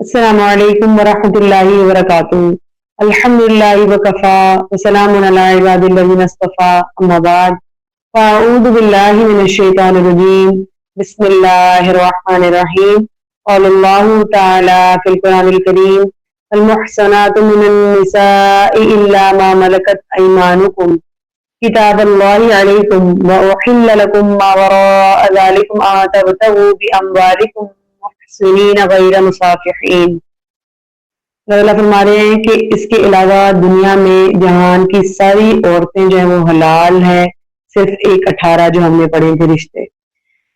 السلام علیکم ورحمۃ اللہ وبرکاتہ۔ الحمد للہ وکفا وسلام علی عباد الذین اصطفیٰ، اما بعد فاعوذ باللہ من الشیطان الرجیم، بسم اللہ الرحمن الرحیم۔ قال اللہ تعالی فی القرآن الکریم: المحصنات من النساء الا ما ملکت ایمانکم کتاب اللہ علیکم واحل لکم ما وراء ذلکم ان تبتغوا باموالکم محسنین غیر مصافحین۔ اللہ فرما رہے ہیں کہ اس کے علاوہ دنیا میں جہان کی ساری عورتیں جو ہیں وہ حلال ہیں، صرف ایک 18 جو ہم نے پڑھے تھے رشتے۔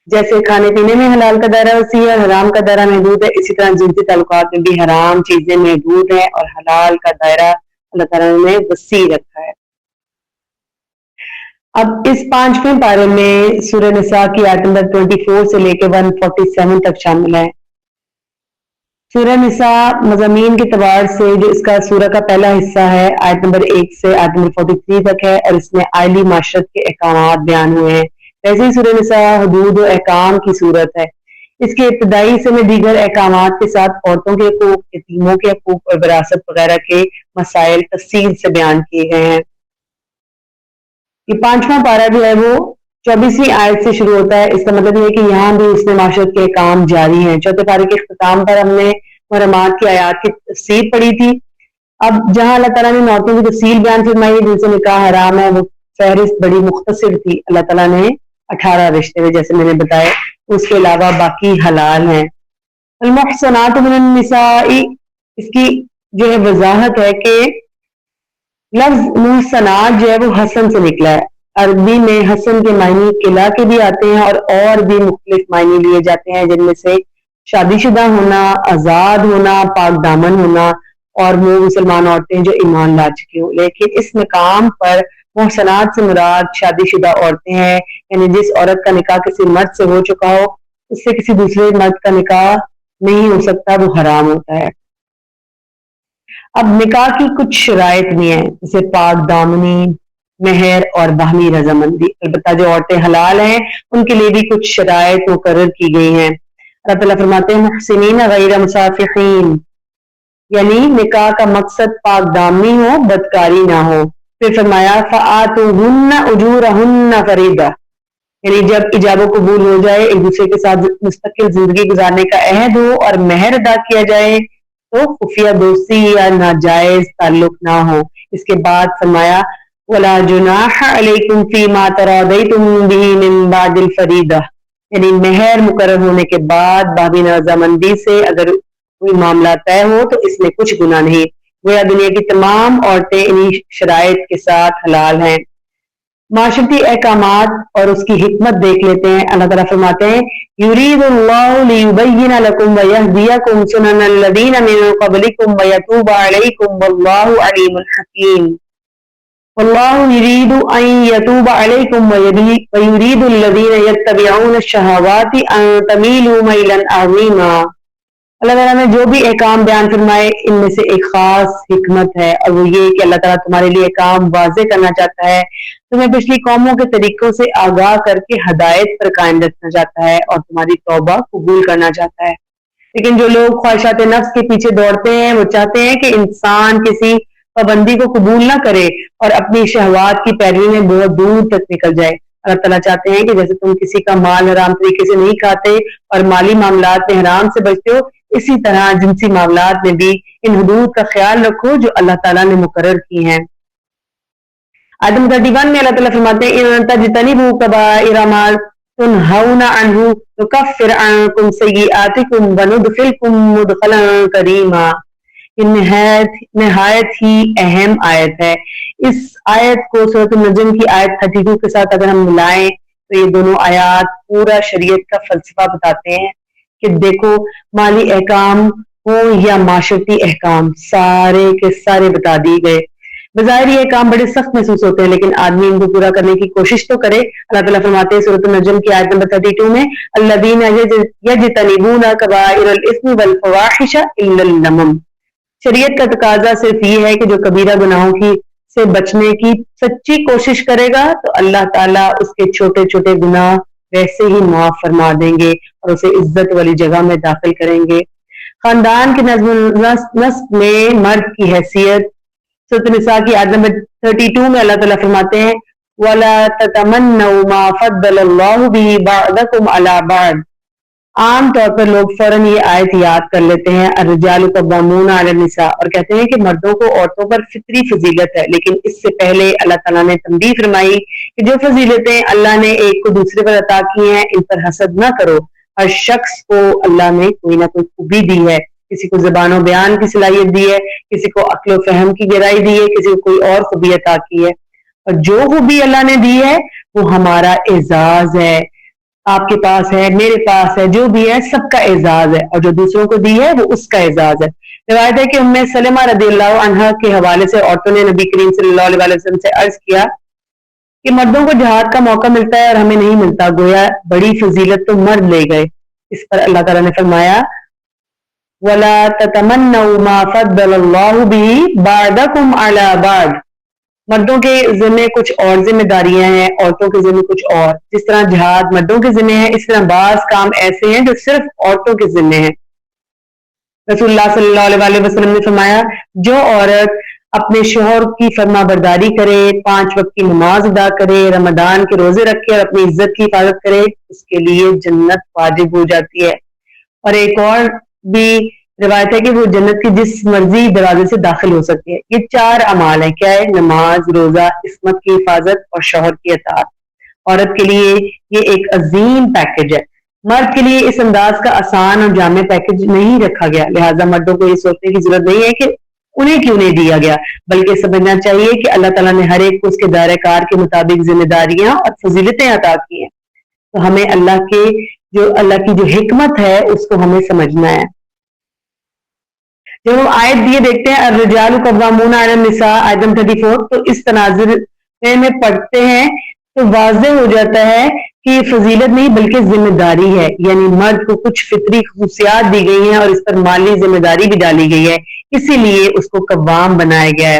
جیسے کھانے پینے میں حلال کا دائرہ وسیع ہے، حرام کا دائرہ محدود ہے، اسی طرح جنسی تعلقات میں بھی حرام چیزیں محدود ہیں اور حلال کا دائرہ اللہ تعالیٰ نے وسیع رکھا ہے۔ اب اس 5ویں پارے میں سورہ نساء کی آیت نمبر 24 سے لے کے 147 تک شامل ہے۔ سورہ نساء مضامین کے اعتبار سے جو اس کا سورہ کا پہلا حصہ ہے، آیت نمبر 1 سے آیت نمبر 43 تک ہے، اور اس میں آئلی معاشرت کے احکامات بیان ہوئے ہیں۔ ویسے ہی سورہ نساء حدود و احکام کی صورت ہے۔ اس کے ابتدائی حصے میں دیگر احکامات کے ساتھ عورتوں کے حقوق، یتیموں کے حقوق اور وراثت وغیرہ کے مسائل تفصیل سے بیان کیے گئے ہیں۔ یہ 5واں پارہ جو ہے وہ 24ویں آیت سے شروع ہوتا ہے۔ اس کا مطلب یہ ہے کہ یہاں بھی اس میں معاشرت کے کام جاری ہیں۔ چوتھے پارے کے اختتام پر ہم نے محرمات کی آیات کی تفسیر پڑھی تھی۔ اب جہاں اللہ تعالیٰ نے عورتوں کی تفصیل بیان فرمائی ہے جن سے نکاح حرام ہے، وہ فہرست بڑی مختصر تھی۔ اللہ تعالیٰ نے 18 رشتے میں جیسے میں نے بتایا، اس کے علاوہ باقی حلال ہیں۔ المحصنات من النساء، اس کی جو ہے وضاحت ہے کہ لفظ محصنات جو ہے وہ حسن سے نکلا ہے۔ عربی میں حسن کے معنی قلعہ کے بھی آتے ہیں اور بھی مختلف معنی لیے جاتے ہیں، جن میں سے شادی شدہ ہونا، آزاد ہونا، پاک دامن ہونا، اور وہ مسلمان عورتیں جو ایمان لا چکی ہوں۔ لیکن اس مقام پر محسنات سے مراد شادی شدہ عورتیں ہیں، یعنی جس عورت کا نکاح کسی مرد سے ہو چکا ہو، اس سے کسی دوسرے مرد کا نکاح نہیں ہو سکتا، وہ حرام ہوتا ہے۔ اب نکاح کی کچھ شرائط بھی ہیں، جیسے پاک دامنی، مہر اور باہمی رضامندی۔ البتہ جو عورتیں حلال ہیں ان کے لیے بھی کچھ شرائط مقرر کی گئی ہیں۔ اللہ تعالیٰ فرماتے ہیں محسنین غیر مصافحین، یعنی نکاح کا مقصد پاک دامنی ہو، بدکاری نہ ہو۔ پھر فرمایا فآتوہن اجورہن فریضہ، یعنی جب ایجاب و قبول ہو جائے، ایک دوسرے کے ساتھ مستقل زندگی گزارنے کا عہد ہو اور مہر ادا کیا جائے، تو خفیہ دوستی یا ناجائز تعلق نہ ہو۔ اس کے بعد فرمایا وَلَا جُنَاحَ عَلَيْكُمْ فِي مَا تَرَاضَيْتُم بِهِ مِن بَعْدِ الْفَرِيضَةِ، یعنی مہر مقرر ہونے کے بعد باہمی رضامندی سے اگر کوئی معاملہ طے ہو تو اس میں کچھ گناہ نہیں۔ گویا دنیا کی تمام عورتیں انہی شرائط کے ساتھ حلال ہیں۔ معاشرتی احکامات اور اس کی حکمت دیکھ لیتے ہیں۔ اللہ تعالیٰ فرماتے ہیں یرید اللہ لیبین لکم ویہدیکم سنن الذین من قبلکم ویتوب علیکم واللہ علیم حکیم۔ واللہ یرید ان یتوب علیکم ویرید الذین یتبعون الشہوات ان تمیلوا میلا عظیما۔ اللہ تعالیٰ نے جو بھی احکام بیان فرمائے ان میں سے ایک خاص حکمت ہے، اور وہ یہ کہ اللہ تعالیٰ تمہارے لیے احکام واضح کرنا چاہتا ہے، تمہیں پچھلی قوموں کے طریقوں سے آگاہ کر کے ہدایت پر قائم رکھنا چاہتا ہے اور تمہاری توبہ قبول کرنا چاہتا ہے۔ لیکن جو لوگ خواہشات نفس کے پیچھے دوڑتے ہیں، وہ چاہتے ہیں کہ انسان کسی پابندی کو قبول نہ کرے اور اپنی شہوات کی پیروی میں بہت دور تک نکل جائے۔ اللہ تعالیٰ چاہتے ہیں کہ جیسے تم کسی کا مال حرام طریقے سے نہیں کھاتے اور مالی معاملات میں حرام سے بچتے ہو، اسی طرح جنسی معاملات میں بھی ان حدود کا خیال رکھو جو اللہ تعالیٰ نے مقرر کی ہیں۔ آیت نمبر 31 میں اللہ تعالیٰ فرماتے ہیں ان تجتنبوا کبائر ما تنہون عنہ نکفر عنکم سیئاتکم وندخلکم مدخلا کریما۔ یہ نہایت ہی اہم آیت ہے۔ اس آیت کو سورۃ النجم کی آیت 32 کے ساتھ اگر ہم ملائیں تو یہ دونوں آیات پورا شریعت کا فلسفہ بتاتے ہیں کہ دیکھو مالی احکام ہو یا معاشرتی احکام، سارے کے سارے بتا دیے گئے۔ بظاہر یہ احکام بڑے سخت محسوس ہوتے ہیں، لیکن آدمی ان کو پورا کرنے کی کوشش تو کرے۔ اللہ تعالیٰ فرماتے ہیں سورۃ النجم کی آیت نمبر 32 میں الذین یجتنبون کبائر الاثم والفواحش الا اللمم۔ شریعت کا تقاضا صرف یہ ہے کہ جو کبیرہ گناہوں کی سے بچنے کی سچی کوشش کرے گا تو اللہ تعالیٰ اس کے چھوٹے چھوٹے گناہ ویسے ہی معاف فرما دیں گے اور اسے عزت والی جگہ میں داخل کریں گے۔ خاندان کے نسب میں مرد کی حیثیت سورۃ النساء کی آیت نمبر 32 میں اللہ تعالیٰ فرماتے ہیں وَلَا تَتَمَنَّوْا مَا فَضَّلَ اللَّهُ بِهِ بَعْضَكُمْ عَلَى بَعْضٍ۔ عام طور پر لوگ فوراً یہ آیت یاد کر لیتے ہیں الرجال قوامون علی النساء اور کہتے ہیں کہ مردوں کو عورتوں پر فطری فضیلت ہے، لیکن اس سے پہلے اللہ تعالیٰ نے تنبیہ فرمائی کہ جو فضیلتیں اللہ نے ایک کو دوسرے پر عطا کی ہیں ان پر حسد نہ کرو۔ ہر شخص کو اللہ نے کوئی نہ کوئی خوبی دی ہے، کسی کو زبان و بیان کی صلاحیت دی ہے، کسی کو عقل و فہم کی گہرائی دی ہے، کسی کو کوئی اور خوبی عطا کی ہے، اور جو خوبی اللہ نے دی ہے وہ ہمارا اعزاز ہے۔ آپ کے پاس ہے، میرے پاس ہے، جو بھی ہے سب کا اعزاز ہے، اور جو دوسروں کو دی ہے وہ اس کا اعزاز ہے۔ روایت ہے کہ ام سلمہ رضی اللہ عنہا کے حوالے سے عورتوں نے نبی کریم صلی اللہ علیہ وسلم سے عرض کیا کہ مردوں کو جہاد کا موقع ملتا ہے اور ہمیں نہیں ملتا، گویا بڑی فضیلت تو مرد لے گئے۔ اس پر اللہ تعالیٰ نے فرمایا وَلَا تَتَمَنَّوْا مَا فَضَّلَ اللَّهُ بِهِ بَعْضَكُمْ عَلَى بَعْضٍ۔ مردوں کے ذمہ کچھ اور ذمہ داریاں ہیں، عورتوں کے ذمہ کچھ اور۔ جس طرح جہاد مردوں کے ذمہ ہے، اس طرح بعض کام ایسے ہیں جو صرف عورتوں کے ذمہ ہیں۔ رسول اللہ صلی اللہ علیہ وسلم نے فرمایا جو عورت اپنے شوہر کی فرما برداری کرے، 5 وقت کی نماز ادا کرے، رمضان کے روزے رکھے اور اپنی عزت کی حفاظت کرے، اس کے لیے جنت واجب ہو جاتی ہے۔ اور ایک اور بھی روایت ہے کہ وہ جنت کی جس مرضی دروازے سے داخل ہو سکتی ہے۔ یہ 4 اعمال ہیں، کیا ہے؟ نماز، روزہ، عصمت کی حفاظت اور شوہر کی اطاعت۔ عورت کے لیے یہ ایک عظیم پیکج ہے۔ مرد کے لیے اس انداز کا آسان اور جامع پیکج نہیں رکھا گیا، لہٰذا مردوں کو یہ سوچنے کی ضرورت نہیں ہے کہ انہیں کیوں نہیں دیا گیا، بلکہ سمجھنا چاہیے کہ اللہ تعالیٰ نے ہر ایک کو اس کے دائرہ کار کے مطابق ذمہ داریاں اور فضیلتیں عطا کی ہیں، تو ہمیں اللہ کی جو حکمت ہے اس کو ہمیں سمجھنا ہے۔ جب ہم آیت دیے دیکھتے ہیں الرجال قوامون علی النساء آیت 34، تو اس تناظر میں پڑھتے ہیں تو واضح ہو جاتا ہے کہ یہ فضیلت نہیں بلکہ ذمہ داری ہے، یعنی مرد کو کچھ فطری خصوصیات دی گئی ہیں اور اس پر مالی ذمہ داری بھی ڈالی گئی ہے، اسی لیے اس کو قوام بنایا گیا ہے۔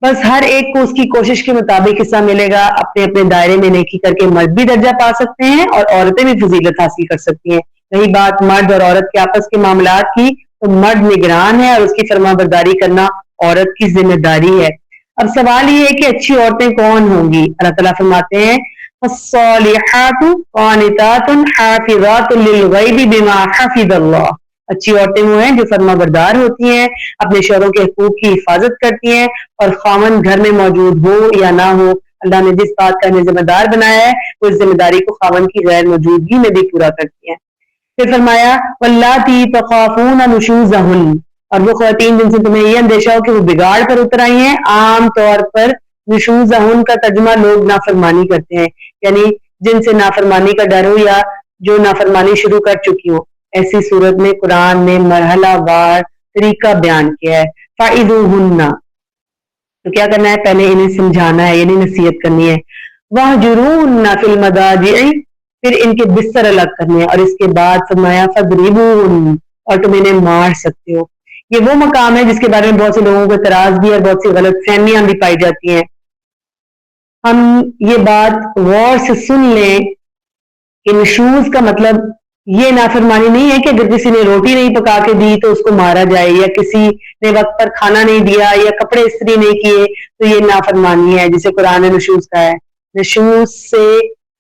بس ہر ایک کو اس کی کوشش کے مطابق حصہ ملے گا، اپنے اپنے دائرے میں نیکی کر کے مرد بھی درجہ پا سکتے ہیں اور عورتیں بھی فضیلت حاصل کر سکتی ہیں۔ رہی بات مرد اور عورت کے آپس کے معاملات کی، تو مرد نگران ہے اور اس کی فرما برداری کرنا عورت کی ذمہ داری ہے۔ اب سوال یہ ہے کہ اچھی عورتیں کون ہوں گی؟ اللہ تعالیٰ فرماتے ہیں الصالحات قانتات حافظات للغیب بما حفظ اللہ۔ اچھی عورتیں وہ ہیں جو فرما بردار ہوتی ہیں، اپنے شوہروں کے حقوق کی حفاظت کرتی ہیں، اور خاوند گھر میں موجود ہو یا نہ ہو، اللہ نے جس بات کا انہیں ذمہ دار بنایا ہے وہ اس ذمہ داری کو خاوند کی غیر موجودگی میں بھی پورا کرتی ہیں۔ پھر فرمایا واللاتی تخافون نشوزہن، اور وہ خواتین جن سے تمہیں یہ اندیشہ ہو کہ وہ بگاڑ پر اتر آئی ہیں۔ عام طور پر نشوزہن کا ترجمہ لوگ نافرمانی کرتے ہیں، یعنی جن سے نافرمانی کا ڈر ہو یا جو نافرمانی شروع کر چکی ہو۔ ایسی صورت میں قرآن نے مرحلہ وار طریقہ بیان کیا ہے۔ فَعِذُوهُنَّ، تو کیا کرنا ہے؟ پہلے انہیں سمجھانا ہے، یعنی نصیحت کرنی ہے۔ وَاهْجُرُوهُنَّ فِي الْمَضَاجِعِ، پھر ان کے بستر الگ کرنے ہیں، اور اس کے بعد فرمایا فَاضْرِبُوهُنَّ، اور تم انہیں مار سکتے ہو۔ یہ وہ مقام ہے جس کے بارے میں بہت سے لوگوں کو اعتراض بھی اور بہت سی غلط فہمیاں بھی پائی جاتی ہیں۔ ہم یہ بات غور سے سن لیں کہ نشوز کا مطلب یہ نافرمانی نہیں ہے کہ اگر کسی نے روٹی نہیں پکا کے دی تو اس کو مارا جائے، یا کسی نے وقت پر کھانا نہیں دیا یا کپڑے استری نہیں کیے تو یہ نافرمانی ہے جسے قرآن نے نشوز کہا ہے۔ نشوز سے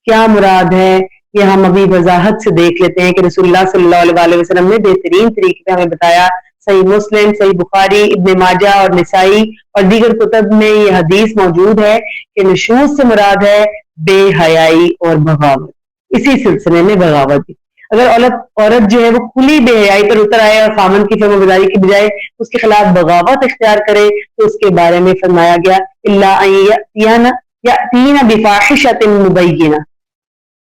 کیا مراد ہے یہ ہم ابھی وضاحت سے دیکھ لیتے ہیں کہ رسول اللہ صلی اللہ علیہ وسلم نے بہترین طریقے سے ہمیں بتایا۔ صحیح مسلم، صحیح بخاری، ابن ماجہ اور نسائی اور دیگر کتب میں یہ حدیث موجود ہے کہ نشوز سے مراد ہے بے حیائی اور بغاوت۔ اسی سلسلے میں بغاوت بھی، اگر عورت جو ہے وہ کھلی بے حیائی پر اتر آئے اور خاوند کی فرمانبرداری کی بجائے اس کے خلاف بغاوت اختیار کرے تو اس کے بارے میں فرمایا گیا الا ان یاتین بفاحشۃ مبینہ،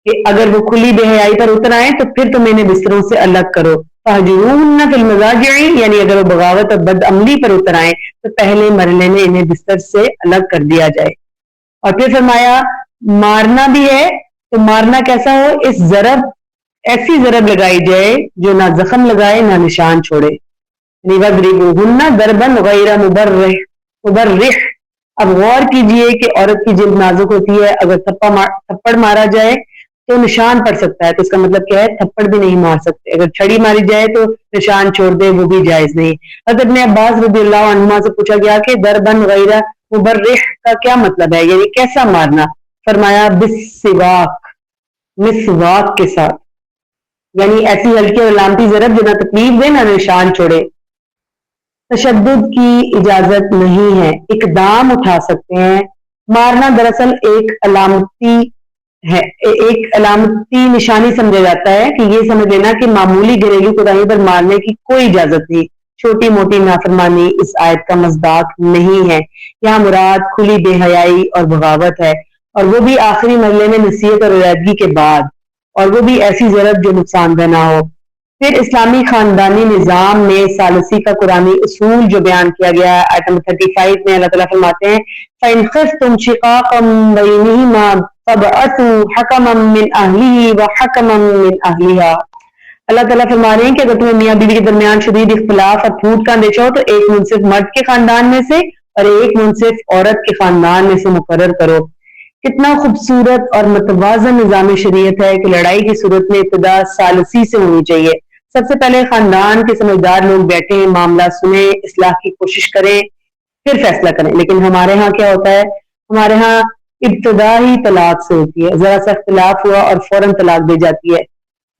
کہ اگر وہ کھلی بے حیائی پر اتر آئے تو پھر تم انہیں بستروں سے الگ کرو۔ فَاهْجُرُوهُنَّ فِي الْمَضَاجِعِ، یعنی اگر وہ بغاوت اور بد عملی پر اتر آئے تو پہلے مرحلے میں انہیں بستر سے الگ کر دیا جائے۔ اور پھر فرمایا مارنا بھی ہے، تو مارنا کیسا ہو؟ اس ضرب، ایسی ضرب لگائی جائے جو نہ زخم لگائے نہ نشان چھوڑے۔ وَاضْرِبُوهُنَّ ضَرْبًا غَيْرَ مُبَرِّحٍ۔ اب غور کیجئے کہ عورت کی جلد نازک ہوتی ہے، اگر تھپڑ مارا جائے تو نشان پڑ سکتا ہے. تو اس کا مطلب کیا ہے؟ تھپڑ بھی نہیں مار سکتے. اگر چھڑی ماری جائے تو نشان چھوڑ دے وہ بھی جائز نہیں. حضرت ابن عباس رضی اللہ عنہما سے پوچھا گیا کہ دربن غیر مبرح کا کیا مطلب ہے، یعنی کیسا مارنا؟ فرمایا بالسواک، مسواک کے ساتھ، یعنی ایسی ہلکی اور علامتی ضرب جو نہ تکلیف دے نہ نشان چھوڑے. تشدد کی اجازت نہیں ہے، اقدام اٹھا سکتے ہیں. مارنا دراصل ایک علامتی نشانی سمجھا جاتا ہے کہ یہ سمجھ لینا کہ معمولی گھریلو کوتاہی پر مارنے کی کوئی اجازت نہیں. چھوٹی موٹی نافرمانی اس آیت کا مصداق نہیں ہے. یہاں مراد کھلی بے حیائی اور بغاوت ہے، اور وہ بھی آخری مرحلے میں نصیحت اور علیحدگی کے بعد، اور وہ بھی ایسی ضرب جو نقصان دہ نہ ہو. پھر اسلامی خاندانی نظام میں ثالثی کا قرآنی اصول جو بیان کیا گیا ہے آیت نمبر 35 میں، اللہ تعالیٰ فرماتے ہیں فَإِنْ خِفْتُمْ شِقَاقًا بَيْنِهِمَا فَابْعَثُوا حَكَمًا مِّنْ أَهْلِهِ وَحَكَمًا مِّنْ أَهْلِهَا. اللہ تعالیٰ فرما رہے ہیں کہ اگر تمہیں میاں بیوی کے درمیان شدید اختلاف اور پھوٹ کا اندیشہ ہو تو ایک منصف مرد کے خاندان میں سے اور ایک منصف عورت کے خاندان میں سے مقرر کرو. کتنا خوبصورت اور متوازن نظام شریعت ہے کہ لڑائی کی صورت میں ابتدا ثالثی سے ہونی چاہیے. سب سے پہلے خاندان کے سمجھدار لوگ بیٹھیں، معاملہ سنیں، اصلاح کی کوشش کریں، پھر فیصلہ کریں. لیکن ہمارے ہاں کیا ہوتا ہے؟ ہمارے ہاں ابتدا ہی طلاق سے ہوتی ہے. ذرا سا اختلاف ہوا اور فوراً طلاق دی جاتی ہے.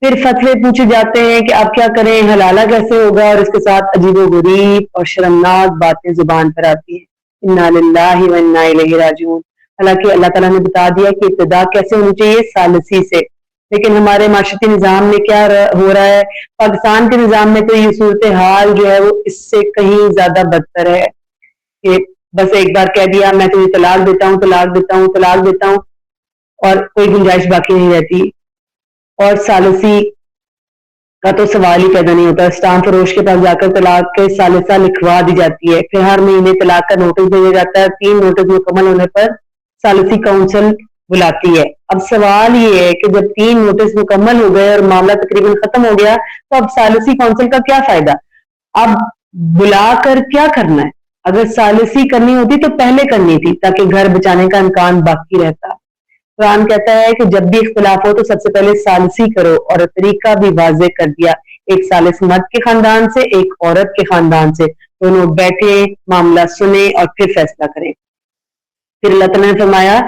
پھر فتوے پوچھے جاتے ہیں کہ آپ کیا کریں، حلالہ کیسے ہوگا، اور اس کے ساتھ عجیب و غریب اور شرمناک باتیں زبان پر آتی ہیں. انا للہ و انا الیہ راجعون. حالانکہ اللہ تعالیٰ نے بتا دیا کہ ابتدا کیسے ہونی چاہیے؟ ثالثی سے. لیکن ہمارے معاشرتی نظام میں کیا ہو رہا ہے؟ پاکستان کے نظام میں تو یہ صورتحال جو ہے وہ اس سے کہیں زیادہ بدتر ہے کہ بس ایک بار کہہ دیا میں تجھے طلاق دیتا ہوں، طلاق دیتا ہوں، طلاق دیتا ہوں، اور کوئی گنجائش باقی نہیں رہتی. اور ثالثی کا تو سوال ہی پیدا نہیں ہوتا. اسٹامپ فروش کے پاس جا کر طلاق کے ثالثہ لکھوا دی جاتی ہے. پھر ہر مہینے طلاق کا نوٹس بھیجا جاتا ہے. 3 نوٹس مکمل ہونے پر ثالثی کونسل بلاتی ہے. اب سوال یہ ہے کہ جب 3 نوٹس مکمل ہو گئے اور معاملہ تقریباً ختم ہو گیا تو اب ثالثی کونسل کا کیا فائدہ؟ اب بلا کر کیا کرنا ہے؟ اگر ثالثی کرنی ہوتی تو پہلے کرنی تھی تاکہ گھر بچانے کا امکان باقی رہتا. قرآن کہتا ہے کہ جب بھی اختلاف ہو تو سب سے پہلے ثالثی کرو، اور طریقہ بھی واضح کر دیا. ایک ثالث مرد کے خاندان سے، ایک عورت کے خاندان سے، دونوں بیٹھے، معاملہ سنیں اور پھر فیصلہ کریں. پھر اللہ تعالیٰ نے فرمایا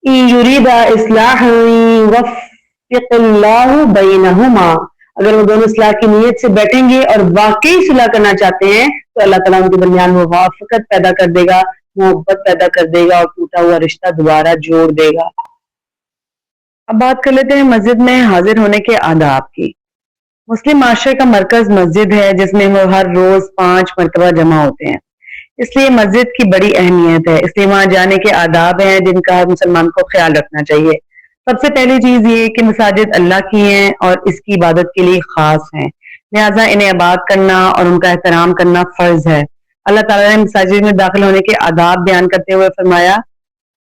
یُرِیدَ اصلاحا یوفق اللہ بینہما. اگر وہ دونوں اصلاح کی نیت سے بیٹھیں گے اور واقعی صلح کرنا چاہتے ہیں تو اللہ تعالیٰ ان کے درمیان موافقت پیدا کر دے گا، محبت پیدا کر دے گا، اور ٹوٹا ہوا رشتہ دوبارہ جوڑ دے گا. اب بات کر لیتے ہیں مسجد میں حاضر ہونے کے آداب کی. مسلم معاشرے کا مرکز مسجد ہے جس میں وہ ہر روز 5 مرتبہ جمع ہوتے ہیں. اس لیے مسجد کی بڑی اہمیت ہے. اس لیے وہاں جانے کے آداب ہیں جن کا ہر مسلمان کو خیال رکھنا چاہیے. سب سے پہلی چیز یہ کہ مساجد اللہ کی ہیں اور اس کی عبادت کے لیے خاص ہیں، لہٰذا انہیں آباد کرنا اور ان کا احترام کرنا فرض ہے. اللہ تعالیٰ نے مساجد میں داخل ہونے کے آداب بیان کرتے ہوئے فرمایا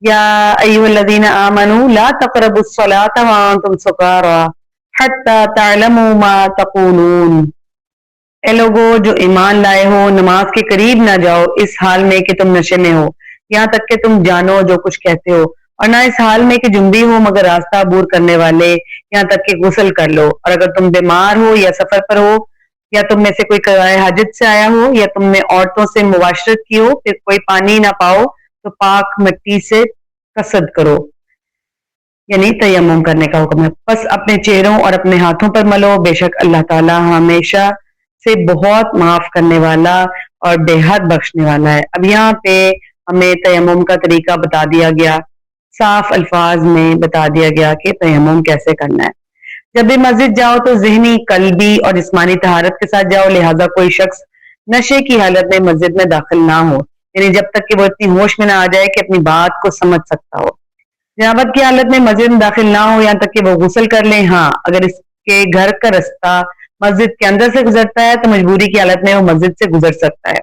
یا ایھا الذین آمنوا لا تقربوا الصلاۃ وانتم سکارى حتی تعلموا ما تقولون. اے لوگو جو ایمان لائے ہو، نماز کے قریب نہ جاؤ اس حال میں کہ تم نشے میں ہو، یہاں تک کہ تم جانو جو کچھ کہتے ہو، اور نہ اس حال میں کہ جنبی ہو مگر راستہ عبور کرنے والے، یہاں تک کہ غسل کر لو. اور اگر تم بیمار ہو یا سفر پر ہو یا تم میں سے کوئی قضائے حاجت سے آیا ہو یا تم نے عورتوں سے مباشرت کی ہو، پھر کوئی پانی نہ پاؤ تو پاک مٹی سے قصد کرو، یعنی تیمم کرنے کا حکم ہے. بس اپنے چہروں اور اپنے ہاتھوں پر ملو، بے شک اللہ تعالیٰ ہمیشہ سے بہت معاف کرنے والا اور بے حد بخشنے والا ہے. اب یہاں پہ ہمیں تیمم کا طریقہ بتا دیا گیا، صاف الفاظ میں بتا دیا گیا کہ تیمم کیسے کرنا ہے. جب بھی مسجد جاؤ تو ذہنی، قلبی اور جسمانی طہارت کے ساتھ جاؤ، لہٰذا کوئی شخص نشے کی حالت میں مسجد میں داخل نہ ہو، یعنی جب تک کہ وہ اتنی ہوش میں نہ آ جائے کہ اپنی بات کو سمجھ سکتا ہو. جنابت کی حالت میں مسجد میں داخل نہ ہو یہاں تک کہ وہ غسل کر لیں. ہاں اگر اس کے گھر کا رستہ مسجد کے اندر سے گزرتا ہے تو مجبوری کی حالت میں وہ مسجد سے گزر سکتا ہے.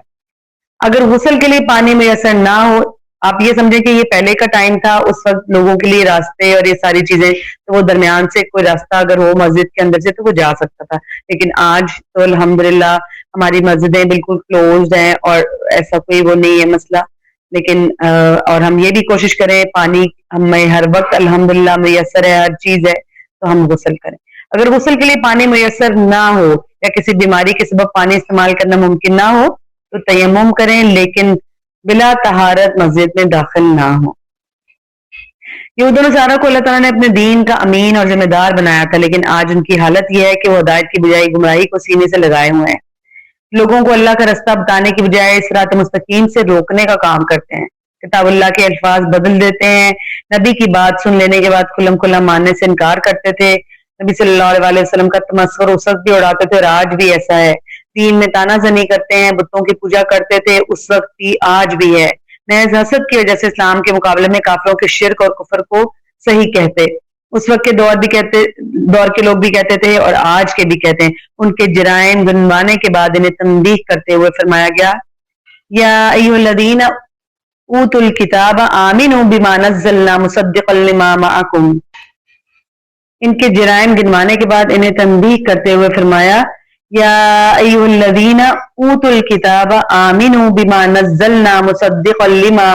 اگر غسل کے لیے پانی میسر نہ ہو، آپ یہ سمجھیں کہ یہ پہلے کا ٹائم تھا، اس وقت لوگوں کے لیے راستے اور یہ ساری چیزیں، تو وہ درمیان سے کوئی راستہ اگر ہو مسجد کے اندر سے تو وہ جا سکتا تھا. لیکن آج تو الحمدللہ ہماری مسجدیں بالکل کلوزڈ ہیں اور ایسا کوئی وہ نہیں ہے مسئلہ. لیکن اور ہم یہ بھی کوشش کریں، پانی ہمیں ہر وقت الحمدللہ میسر ہے، ہر چیز ہے، تو ہم غسل کریں. اگر غسل کے لیے پانی میسر نہ ہو یا کسی بیماری کے سبب پانی استعمال کرنا ممکن نہ ہو تو تیمم کریں، لیکن بلا طہارت مسجد میں داخل نہ ہو. یہود و نصارہ کو اللہ تعالیٰ نے اپنے دین کا امین اور ذمہ دار بنایا تھا، لیکن آج ان کی حالت یہ ہے کہ وہ ہدایت کی بجائے گمراہی کو سینے سے لگائے ہوئے ہیں. لوگوں کو اللہ کا رستہ بتانے کی بجائے صراط مستقیم سے روکنے کا کام کرتے ہیں. کتاب اللہ کے الفاظ بدل دیتے ہیں. نبی کی بات سن لینے کے بعد کھلم کھلا ماننے سے انکار کرتے تھے. نبی صلی اللہ علیہ وسلم کا تمسخر اس وقت بھی اڑاتے تھے اور آج بھی ایسا ہے. دین میں تانا زنی کرتے ہیں، بتوں کی پوجا کرتے تھے اس وقت بھی آج بھی ہے. محض حسد کی وجہ سے اسلام کے مقابلے میں کافروں کے شرک اور کفر کو صحیح کہتے. اس وقت کے دور کے لوگ بھی کہتے تھے اور آج کے بھی کہتے ہیں. ان کے جرائم گنوانے کے بعد انہیں تنبیہ کرتے ہوئے فرمایا گیا یا ایھا الذین اوتوا الکتاب آمنوا بما نزلنا مصدقا لما معکم. ان کے جرائم گنوانے کے بعد انہیں تنبیہ کرتے ہوئے فرمایا یا ایھا الذین اوتوا الکتاب آمنوا بما نزلنا مصدقا لما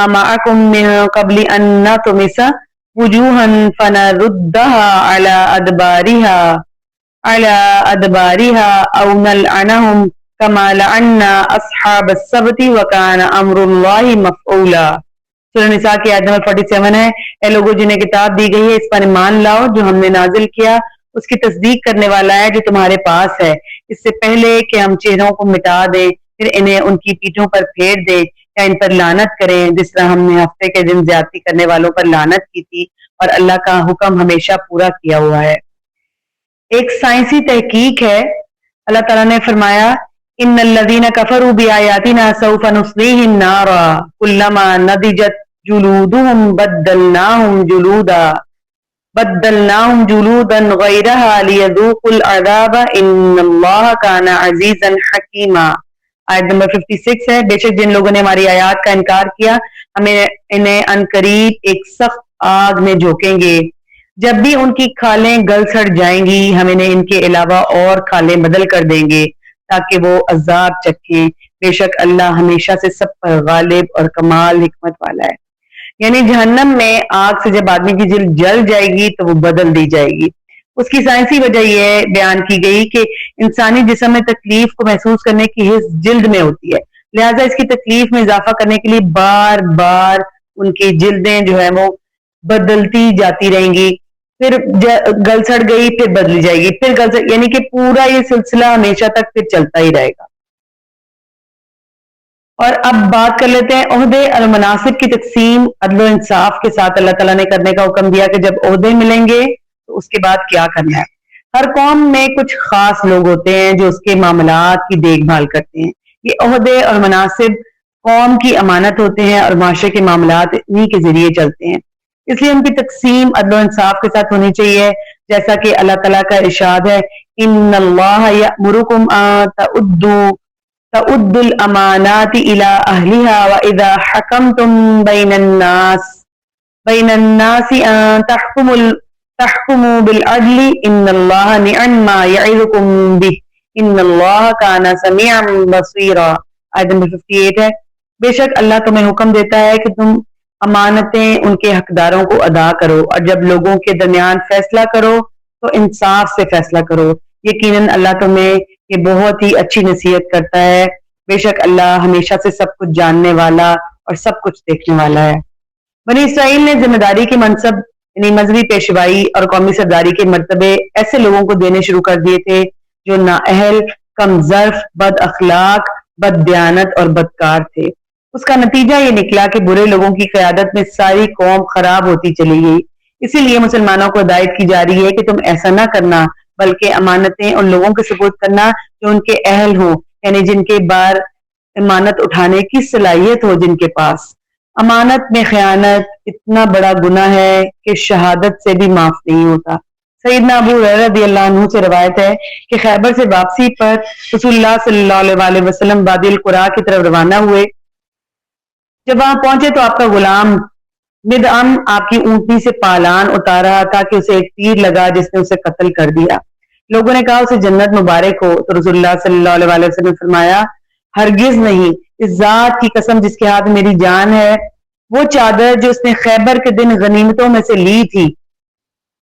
معکم من قبل ان نطمس وجوہا فنردها على ادبارها او نلعنهم كما لعنا اصحاب السبت وكان امر الله مفعولا. سورہ نساء کی آیت نمبر 47 ہے. اے لوگوں جنہیں کتاب دی گئی ہے اس پر ایمان لاؤ، جو ہم نے نازل کیا اس کی تصدیق کرنے والا ہے جو تمہارے پاس ہے، اس سے پہلے کہ ہم چہروں کو مٹا دیں پھر انہیں ان کی پیٹھوں پر پھیر دیں یا ان پر لعنت کریں، جس طرح ہم نے ہفتے کے دن زیادتی کرنے والوں پر لعنت کی تھی اور اللہ کا حکم ہمیشہ پورا کیا ہوا ہے. ایک سائنسی تحقیق ہے. اللہ تعالیٰ نے فرمایا ان الذین کفروا بآیاتنا سوف نصلیہم نارا کلما نضجت جلودہم بدلناہم جلودا غیرہا لیذوقوا العذاب ان اللہ کان عزیزا حکیما. آیت نمبر 56 ہے. بے شک جن لوگوں نے ہماری آیات کا انکار کیا ہمیں انہیں عنقریب ایک سخت آگ میں جھونکیں گے. جب بھی ان کی کھالیں گل سڑ جائیں گی ہم انہیں ان کے علاوہ اور کھالیں بدل کر دیں گے تاکہ وہ عذاب چکھیں. بے شک اللہ ہمیشہ سے سب پر غالب اور کمال حکمت والا ہے. یعنی جہنم میں آگ سے جب آدمی کی جلد جل جائے گی تو وہ بدل دی جائے گی. اس کی سائنسی وجہ یہ بیان کی گئی کہ انسانی جسم میں تکلیف کو محسوس کرنے کی حس جلد میں ہوتی ہے، لہٰذا اس کی تکلیف میں اضافہ کرنے کے لیے بار بار ان کی جلدیں جو ہے وہ بدلتی جاتی رہیں گی. پھر گل سڑ گئی پھر بدلی جائے گی، پھر گل سڑ، یعنی کہ پورا یہ سلسلہ ہمیشہ تک پھر چلتا ہی رہے گا. اور اب بات کر لیتے ہیں عہدے اور مناصب کی تقسیم عدل و انصاف کے ساتھ اللہ تعالیٰ نے کرنے کا حکم دیا کہ جب عہدے ملیں گے تو اس کے بعد کیا کرنا ہے. ہر قوم میں کچھ خاص لوگ ہوتے ہیں جو اس کے معاملات کی دیکھ بھال کرتے ہیں. یہ عہدے اور مناصب قوم کی امانت ہوتے ہیں اور معاشرے کے معاملات انہی کے ذریعے چلتے ہیں، اس لیے ان کی تقسیم عدل و انصاف کے ساتھ ہونی چاہیے. جیسا کہ اللہ تعالیٰ کا ارشاد ہے ان اللہ یأمرکم ان تعدوا الامانات الى اہلها واذا حکمتم بین الناس ان تحکموا بالعدل ان اللہ نعم ما یعظکم به ان اللہ کان سمیعا بصیرا. آیت نمبر 58 ہے. بے شک اللہ تمہیں حکم دیتا ہے کہ تم امانتیں ان کے حقداروں کو ادا کرو اور جب لوگوں کے درمیان فیصلہ کرو تو انصاف سے فیصلہ کرو. یقیناً اللہ تمہیں یہ بہت ہی اچھی نصیحت کرتا ہے. بے شک اللہ ہمیشہ سے سب کچھ جاننے والا اور سب کچھ دیکھنے والا ہے. بنی اسرائیل نے ذمہ داری کے منصب یعنی مذہبی پیشوائی اور قومی سرداری کے مرتبے ایسے لوگوں کو دینے شروع کر دیے تھے جو نااہل، کم ظرف، بد اخلاق، بد دیانت اور بدکار تھے. اس کا نتیجہ یہ نکلا کہ برے لوگوں کی قیادت میں ساری قوم خراب ہوتی چلی گئی. اسی لیے مسلمانوں کو ہدایت کی جا رہی ہے کہ تم ایسا نہ کرنا بلکہ امانتیں ان لوگوں کے سپرد کرنا جو ان کے اہل ہوں، یعنی جن کے بار امانت اٹھانے کی صلاحیت ہو. جن کے پاس امانت میں خیانت اتنا بڑا گناہ ہے کہ شہادت سے بھی معاف نہیں ہوتا. سیدنا ابو ہریرہ رضی اللہ عنہ سے روایت ہے کہ خیبر سے واپسی پر رسول اللہ صلی اللہ علیہ وسلم وادی القریٰ کی طرف روانہ ہوئے. جب وہاں پہنچے تو آپ کا غلام مدعم آپ کی اونٹنی سے پالان اتار رہا تھا کہ اسے ایک تیر لگا جس نے اسے قتل کر دیا. لوگوں نے کہا اسے جنت مبارک ہو، تو رسول اللہ صلی اللہ علیہ وسلم نے فرمایا ہرگز نہیں، اس ذات کی قسم جس کے ہاتھ میں میری جان ہے، وہ چادر جو اس نے خیبر کے دن غنیمتوں میں سے لی تھی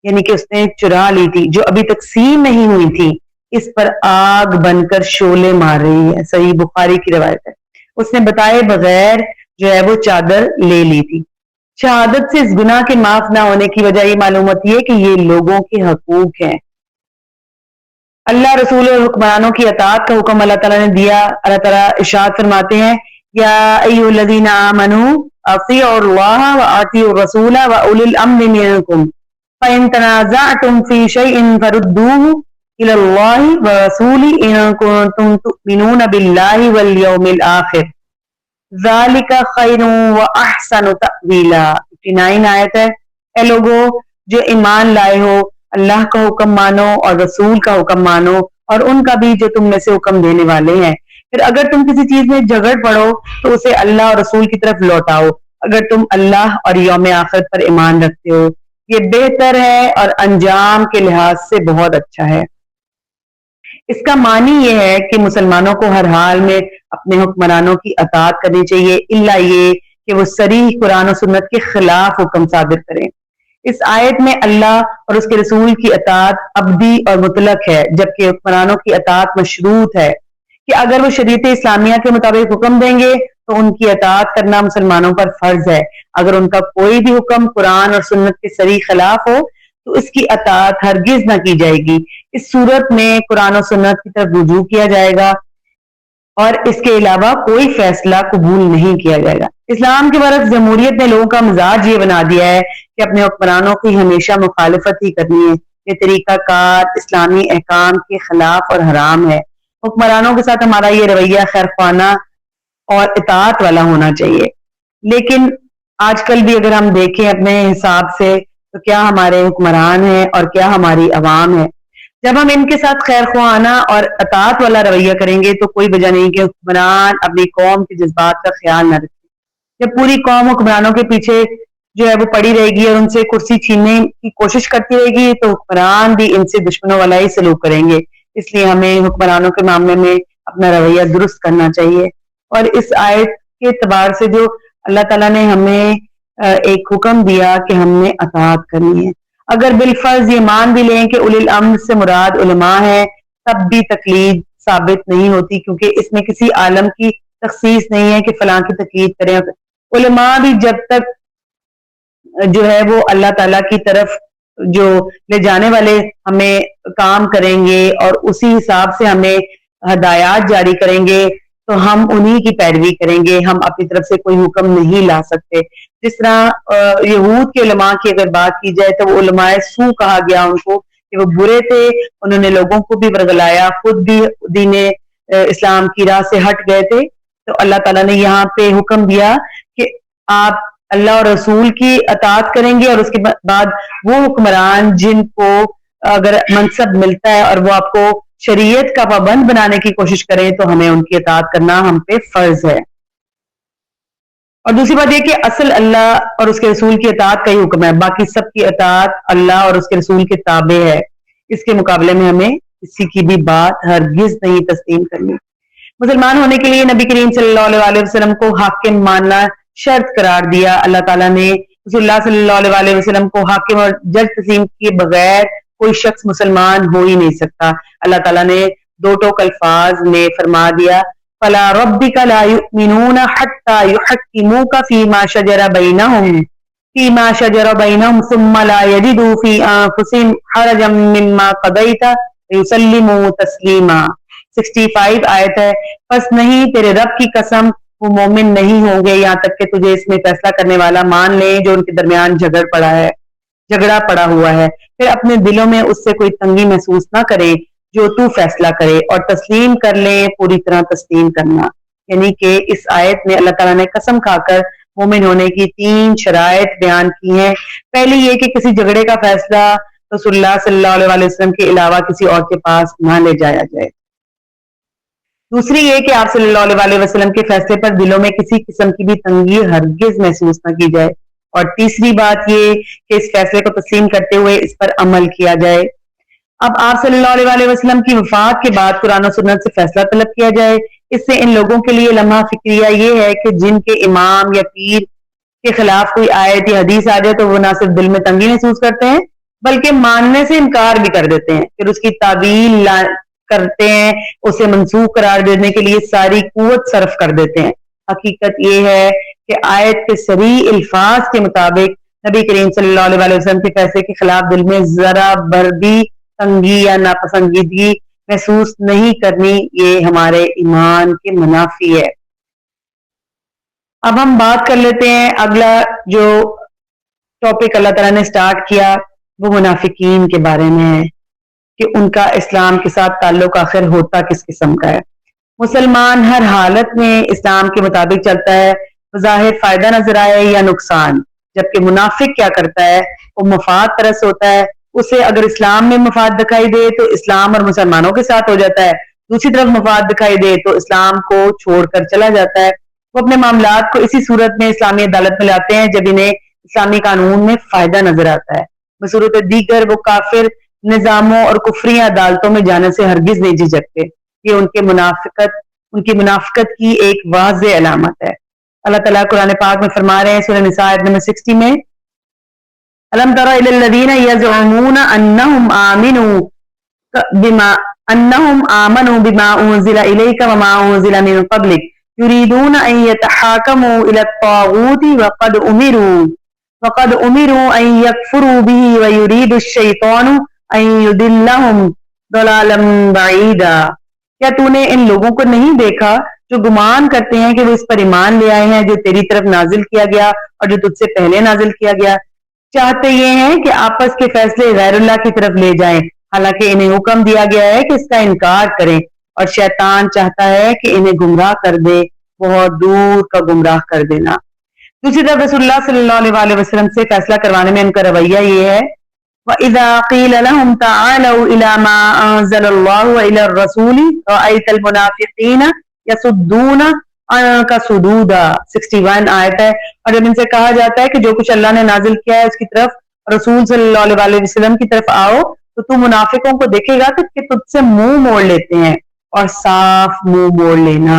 یعنی کہ اس نے چرا لی تھی، جو ابھی تقسیم نہیں ہوئی تھی، اس پر آگ بن کر شعلے مار رہی ہے۔ صحیح بخاری کی روایت ہے۔ اس نے بتائے بغیر جو ہے وہ چادر لے لی تھی۔ شہادت سے اس گناہ کے معاف نہ ہونے کی وجہ یہ معلوم ہوتی ہے کہ یہ لوگوں کے حقوق ہیں۔ اللہ رسول اور حکمرانوں کی اطاعت کا حکم اللہ تعالیٰ نے دیا۔ اللہ تعالیٰ ارشاد فرماتے ہیں یا ایھا الذین آمنوا اطیعوا اللہ واطیعوا الرسول واولی الامر منکم فإن تنازعتم فی شیء فردوه الی اللہ ورسولہ ان کنتم تؤمنون باللہ والیوم الآخر ذالک خیر واحسن تأویلا۔ 59 آیت ہے۔ اے لوگو جو ایمان لائے ہو، اللہ کا حکم مانو اور رسول کا حکم مانو اور ان کا بھی جو تم میں سے حکم دینے والے ہیں۔ پھر اگر تم کسی چیز میں جھگڑ پڑو تو اسے اللہ اور رسول کی طرف لوٹاؤ اگر تم اللہ اور یوم آخر پر ایمان رکھتے ہو، یہ بہتر ہے اور انجام کے لحاظ سے بہت اچھا ہے۔ اس کا معنی یہ ہے کہ مسلمانوں کو ہر حال میں اپنے حکمرانوں کی اطاعت کرنی چاہیے، الا یہ کہ وہ صریح قرآن و سنت کے خلاف حکم صادر کریں۔ اس آیت میں اللہ اور اس کے رسول کی اطاعت ابدی اور مطلق ہے، جبکہ حکمرانوں کی اطاعت مشروط ہے کہ اگر وہ شریعت اسلامیہ کے مطابق حکم دیں گے تو ان کی اطاعت کرنا مسلمانوں پر فرض ہے۔ اگر ان کا کوئی بھی حکم قرآن اور سنت کے صریح خلاف ہو تو اس کی اطاعت ہرگز نہ کی جائے گی۔ اس صورت میں قرآن و سنت کی طرف رجوع کیا جائے گا اور اس کے علاوہ کوئی فیصلہ قبول نہیں کیا جائے گا۔ اسلام کے برعکس جمہوریت نے لوگوں کا مزاج یہ بنا دیا ہے کہ اپنے حکمرانوں کی ہمیشہ مخالفت ہی کرنی ہے۔ یہ طریقہ کار اسلامی احکام کے خلاف اور حرام ہے۔ حکمرانوں کے ساتھ ہمارا یہ رویہ خیرخواہانہ اور اطاعت والا ہونا چاہیے، لیکن آج کل بھی اگر ہم دیکھیں اپنے حساب سے تو کیا ہمارے حکمران ہیں اور کیا ہماری عوام ہے؟ جب ہم ان کے ساتھ خیرخواہانہ اور اطاعت والا رویہ کریں گے تو کوئی وجہ نہیں کہ حکمران اپنی قوم کے جذبات کا خیال نہ رکھے۔ جب پوری قوم حکمرانوں کے پیچھے جو ہے وہ پڑی رہے گی اور ان سے کرسی چھیننے کی کوشش کرتی رہے گی تو حکمران بھی ان سے دشمنوں والا ہی سلوک کریں گے۔ اس لیے ہمیں حکمرانوں کے معاملے میں اپنا رویہ درست کرنا چاہیے۔ اور اس آیت کے اعتبار سے جو اللہ تعالیٰ نے ہمیں ایک حکم دیا کہ ہم نے اطاعت کرنی ہے، اگر بالفرض یہ مان بھی لیں کہ اولی الامر سے مراد علماء ہے تب بھی تقلید ثابت نہیں ہوتی، کیونکہ اس میں کسی عالم کی تخصیص نہیں ہے کہ فلاں کی تقلید کریں۔ علماء بھی جب تک جو ہے وہ اللہ تعالیٰ کی طرف جو لے جانے والے ہمیں کام کریں گے اور اسی حساب سے ہمیں ہدایات جاری کریں گے تو ہم انہی کی پیروی کریں گے، ہم اپنی طرف سے کوئی حکم نہیں لا سکتے۔ جس طرح یہود کے علماء کی اگر بات کی جائے تو وہ علماء سو کہا گیا ان کو کہ وہ برے تھے، انہوں نے لوگوں کو بھی ورگلایا، خود بھی دین اسلام کی راہ سے ہٹ گئے تھے۔ تو اللہ تعالیٰ نے یہاں پہ حکم دیا کہ آپ اللہ اور رسول کی اطاعت کریں گے اور اس کے بعد وہ حکمران جن کو اگر منصب ملتا ہے اور وہ آپ کو شریعت کا پابند بنانے کی کوشش کریں تو ہمیں ان کی اطاعت کرنا ہم پہ فرض ہے۔ اور دوسری بات یہ کہ اصل اللہ اور اس کے رسول کی اطاعت کا ہی حکم ہے، باقی سب کی اطاعت اللہ اور اس کے رسول کے تابع ہے۔ اس کے مقابلے میں ہمیں کسی کی بھی بات ہرگز نہیں تسلیم کرنی۔ مسلمان ہونے کے لیے نبی کریم صلی اللہ علیہ وسلم کو حاکم ماننا شرط قرار دیا۔ اللہ تعالیٰ نے رسول اللہ صلی اللہ علیہ وسلم کو حاکم اور جج تسلیم کیے بغیر کوئی شخص مسلمان ہو ہی نہیں سکتا۔ اللہ تعالیٰ نے دو ٹوک الفاظ میں فرما دیا فَلَا رَبِّكَ لَا يُؤْمِنُونَ حَتَّى يُحَكِّمُوكَ فِي مَا شَجَرَ بَيْنَهُمْ ثُمَّ لَا يَجِدُوا فِي أَنفُسِهِمْ حَرَجًا مِّمَّا قَضَيْتَ وَيُسَلِّمُوا تَسْلِيمًا۔ 65 آیت ہے، پس نہیں تیرے رب کی قسم وہ مومن نہیں ہوں گے یہاں تک کہ تجھے اس میں فیصلہ کرنے والا مان لیں جو ان کے درمیان جھگڑا پڑا ہوا ہے، پھر اپنے دلوں میں اس سے کوئی تنگی محسوس نہ کرے جو تو فیصلہ کرے اور تسلیم کر لیں، پوری طرح تسلیم کرنا۔ یعنی کہ اس آیت میں اللہ تعالیٰ نے قسم کھا کر مومن ہونے کی 3 شرائط بیان کی ہیں۔ پہلی یہ کہ کسی جھگڑے کا فیصلہ رسول اللہ صلی اللہ علیہ وسلم کے علاوہ کسی اور کے پاس نہ لے جایا جائے۔ دوسری یہ کہ آپ صلی اللہ علیہ وسلم کے فیصلے پر دلوں میں کسی قسم کی بھی تنگی ہرگز محسوس نہ کی جائے، اور تیسری بات یہ کہ اس فیصلے کو تسلیم کرتے ہوئے اس پر عمل کیا جائے۔ اب آپ صلی اللہ علیہ وسلم کی وفات کے بعد قرآن و سنت سے فیصلہ طلب کیا جائے۔ اس سے ان لوگوں کے لیے لمحہ فکریہ یہ ہے کہ جن کے امام یا پیر کے خلاف کوئی آیت یا حدیث آ جائے تو وہ نہ صرف دل میں تنگی محسوس کرتے ہیں بلکہ ماننے سے انکار بھی کر دیتے ہیں، پھر اس کی تعویل کرتے ہیں، اسے منسوخ قرار دینے کے لیے ساری قوت صرف کر دیتے ہیں۔ حقیقت یہ ہے کہ آیت کے صریح الفاظ کے مطابق نبی کریم صلی اللہ علیہ وسلم کے فیصلے کے خلاف دل میں ذرا بر بھی تنگی یا ناپسندیدگی محسوس نہیں کرنی، یہ ہمارے ایمان کے منافی ہے۔ اب ہم بات کر لیتے ہیں، اگلا جو ٹاپک اللہ تعالیٰ نے سٹارٹ کیا وہ منافقین کے بارے میں ہے کہ ان کا اسلام کے ساتھ تعلق آخر ہوتا کس قسم کا ہے۔ مسلمان ہر حالت میں اسلام کے مطابق چلتا ہے، بظاہر فائدہ نظر آئے یا نقصان، جبکہ منافق کیا کرتا ہے، وہ مفاد پرست ہوتا ہے، اسے اگر اسلام میں مفاد دکھائی دے تو اسلام اور مسلمانوں کے ساتھ ہو جاتا ہے، دوسری طرف مفاد دکھائی دے تو اسلام کو چھوڑ کر چلا جاتا ہے۔ وہ اپنے معاملات کو اسی صورت میں اسلامی عدالت میں لاتے ہیں جب انہیں اسلامی قانون میں فائدہ نظر آتا ہے، بصورت دیگر وہ کافر نظاموں اور کفری عدالتوں میں جانے سے ہرگز نہیں جھجکتے۔ یہ ان کی منافقت کی ایک واضح علامت ہے۔ اللہ تعالیٰ قرآن پاک میں فرما رہے ہیں سورہ نساء آیت نمبر 60 میں، أَلَمْ تَرَ إِلَى الَّذِينَ يَزْعُمُونَ أَنَّهُمْ آمَنُوا بِمَا أُنزِلَ إِلَيْكَ وَمَا أُنزِلَ مِن قَبْلِكَ يُرِيدُونَ أَن يَتَحَاكَمُوا إِلَى الطَّاغُوتِ وَقَدْ أُمِرُوا أَن يَكْفُرُوا بِهِ وَيُرِيدُ الشَّيْطَانُ أَن يُضِلَّهُمْ ضَلَالًا بَعِيدًا۔ کیا تو نے ان لوگوں کو نہیں دیکھا جو گمان کرتے ہیں کہ وہ اس پر ایمان لے آئے ہیں جو تیری طرف نازل کیا گیا اور جو تجھ سے پہلے نازل کیا گیا، چاہتے یہ ہیں کہ آپس کے فیصلے غیر اللہ کی طرف لے جائیں، حالانکہ انہیں حکم دیا گیا ہے کہ اس کا انکار کریں، اور شیطان چاہتا ہے کہ انہیں گمراہ کر دے، بہت دور کا گمراہ کر دینا۔ دوسری طرف رسول اللہ صلی اللہ علیہ وسلم سے فیصلہ کروانے میں ان کا رویہ یہ ہے، وَإِذَا قِيلَ لَهُمْ تَعَالَوْا إِلَى مَا أَنزَلَ اللَّهُ وَإِلَى الرَّسُولِ رَأَيْتَ الْمُنَافِقِينَ يَصُدُّونَ عَنكَ صُدُودًا، 61 آیت ہے۔ اور جب ان سے کہا جاتا ہے کہ جو کچھ اللہ نے نازل کیا ہے اس کی طرف، رسول صلی اللہ علیہ وسلم کی طرف آؤ، تو منافقوں کو دیکھے گا کہ تجھ سے منہ موڑ لیتے ہیں، اور صاف منہ موڑ لینا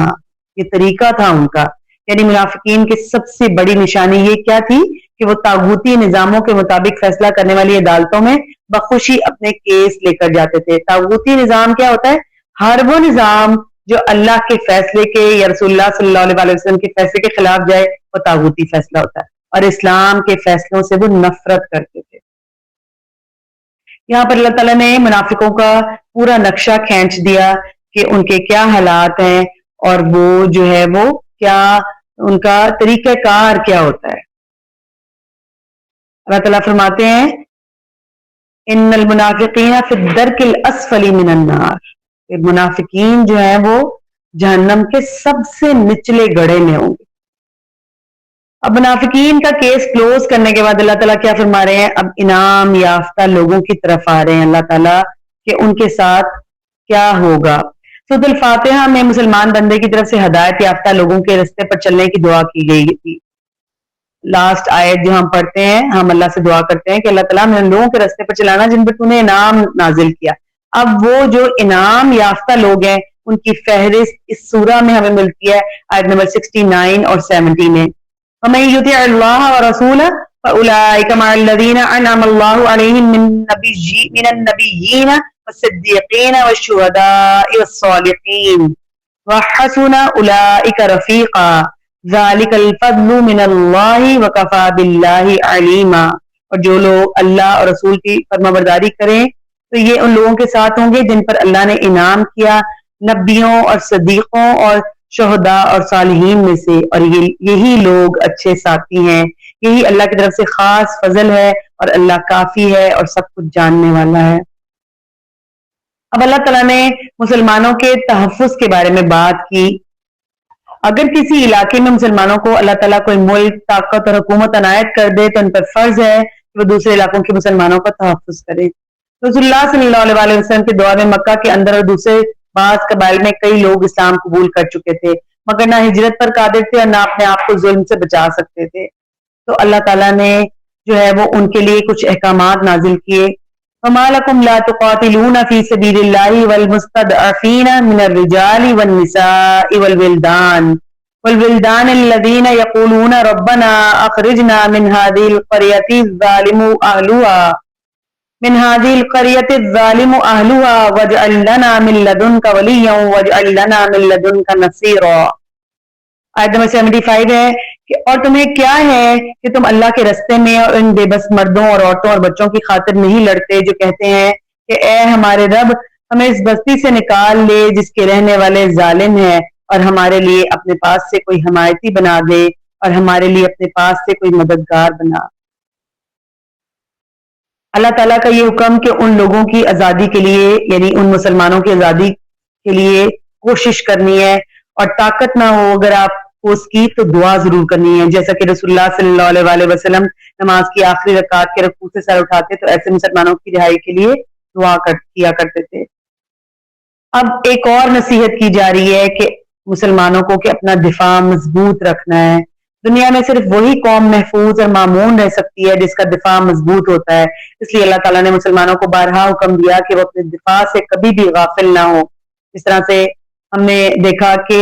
یہ طریقہ تھا ان کا۔ یعنی منافقین کی سب سے بڑی نشانی یہ کیا تھی کہ وہ طاغوتی نظاموں کے مطابق فیصلہ کرنے والی عدالتوں میں بخوشی اپنے کیس لے کر جاتے تھے۔ طاغوتی نظام کیا ہوتا ہے؟ ہر وہ نظام جو اللہ کے فیصلے کے یا رسول اللہ صلی اللہ علیہ وسلم کے فیصلے کے خلاف جائے وہ طاغوتی فیصلہ ہوتا ہے، اور اسلام کے فیصلوں سے وہ نفرت کرتے تھے۔ یہاں پر اللہ تعالیٰ نے منافقوں کا پورا نقشہ کھینچ دیا کہ ان کے کیا حالات ہیں اور وہ جو ہے وہ کیا ان کا طریقہ کار کیا ہوتا ہے۔ اللہ تعالیٰ فرماتے ہیں ان المنافقین فی الدرک الاسفل من النار، منافقین جو ہیں وہ جہنم کے سب سے نچلے گڑھے میں ہوں گے۔ اب منافقین کا کیس کلوز کرنے کے بعد اللہ تعالیٰ کیا فرما رہے ہیں؟ اب انعام یافتہ لوگوں کی طرف آ رہے ہیں اللہ تعالیٰ کہ ان کے ساتھ کیا ہوگا۔ سورۃ الفاتحہ میں مسلمان بندے کی طرف سے ہدایت یافتہ لوگوں کے رستے پر چلنے کی دعا کی گئی تھی۔ لاسٹ آیت جو ہم پڑھتے ہیں، ہم اللہ سے دعا کرتے ہیں کہ اللہ تعالیٰ میں ان لوگوں کے رستے پر چلانا جن پر تو نے انعام نازل کیا۔ اب وہ جو انعام یافتہ لوگ ہیں ان کی فہرست اس سورہ میں ہمیں ملتی ہے آیت نمبر 69 اور 70 میں۔ وَمَن يُطِعِ اللَّهَ وَرَسُولَهُ فَأُولَٰئِكَ مَعَ الَّذِينَ أَنْعَمَ اللَّهُ عَلَيْهِم مِّنَ النَّبِيِّينَ وَالصِّدِّيقِينَ وَالشُّهَدَاءِ وَالصَّالِحِينَ وَحَسُنَ أُولَٰئِكَ رَفِيقًا ذَلِكَ الْفَضْلُ مِنَ اللَّهِ وَكَفَىٰ بِاللَّهِ عَلِيمًا۔ اور جو لوگ اللہ اور رسول کی فرمانبرداری کریں تو یہ ان لوگوں کے ساتھ ہوں گے جن پر اللہ نے انعام کیا، نبیوں اور صدیقوں اور شہداء اور صالحین میں سے، اور یہی لوگ اچھے ساتھی ہیں۔ یہی اللہ کی طرف سے خاص فضل ہے اور اللہ کافی ہے اور سب کچھ جاننے والا ہے۔ اب اللہ تعالیٰ نے مسلمانوں کے تحفظ کے بارے میں بات کی۔ اگر کسی علاقے میں مسلمانوں کو اللہ تعالیٰ کوئی ملک، طاقت اور حکومت عنایت کر دے تو ان پر فرض ہے کہ وہ دوسرے علاقوں کے مسلمانوں کا تحفظ کرے۔ رسول اللہ صلی اللہ علیہ وسلم کے دور میں مکہ کے اندر اور دوسرے بعض قبائل میں کئی لوگ اسلام قبول کر چکے تھے، مگر نہ ہجرت پر قادر تھے اور نہ اپنے آپ کو ظلم سے بچا سکتے تھے۔ تو اللہ تعالیٰ نے جو ہے وہ ان کے لیے کچھ احکامات نازل کیے۔ وَمَا لَكُمْ لَا تُقَاتِلُونَ فِي سَبِيلِ اللَّهِ وَالْمُسْتَضْعَفِينَ مِنَ الرِّجَالِ وَالنِّسَاءِ وَالْوِلْدَانِ الَّذِينَ يَقُولُونَ رَبَّنَا أَخْرِجْنَا مِنْ هَٰذِهِ الْقَرْيَةِ الظَّالِمِ أَهْلُهَا من هذه القرية الظالم أهلها واجعل لنا من لدنك وليا واجعل لنا من لدنك نصيرا. آیت نمبر 75 ہے کہ اور تمہیں کیا ہے کہ تم اللہ کے رستے میں اور ان بے بس مردوں اور عورتوں اور بچوں کی خاطر نہیں لڑتے جو کہتے ہیں کہ اے ہمارے رب ہمیں اس بستی سے نکال لے جس کے رہنے والے ظالم ہیں اور ہمارے لیے اپنے پاس سے کوئی حمایتی بنا دے اور ہمارے لیے اپنے پاس سے کوئی مددگار بنا. اللہ تعالیٰ کا یہ حکم کہ ان لوگوں کی آزادی کے لیے یعنی ان مسلمانوں کی آزادی کے لیے کوشش کرنی ہے اور طاقت نہ ہو اگر آپ کو اس کی تو دعا ضرور کرنی ہے، جیسا کہ رسول اللہ صلی اللہ علیہ وآلہ وسلم نماز کی آخری رکعت کے رکوع سے سر اٹھاتے تو ایسے مسلمانوں کی رہائی کے لیے دعا کیا کرتے تھے. اب ایک اور نصیحت کی جا رہی ہے کہ مسلمانوں کو کہ اپنا دفاع مضبوط رکھنا ہے. دنیا میں صرف وہی قوم محفوظ اور مامون رہ سکتی ہے جس کا دفاع مضبوط ہوتا ہے، اس لیے اللہ تعالیٰ نے مسلمانوں کو بارہا حکم دیا کہ وہ اپنے دفاع سے کبھی بھی غافل نہ ہو. اس طرح سے ہم نے دیکھا کہ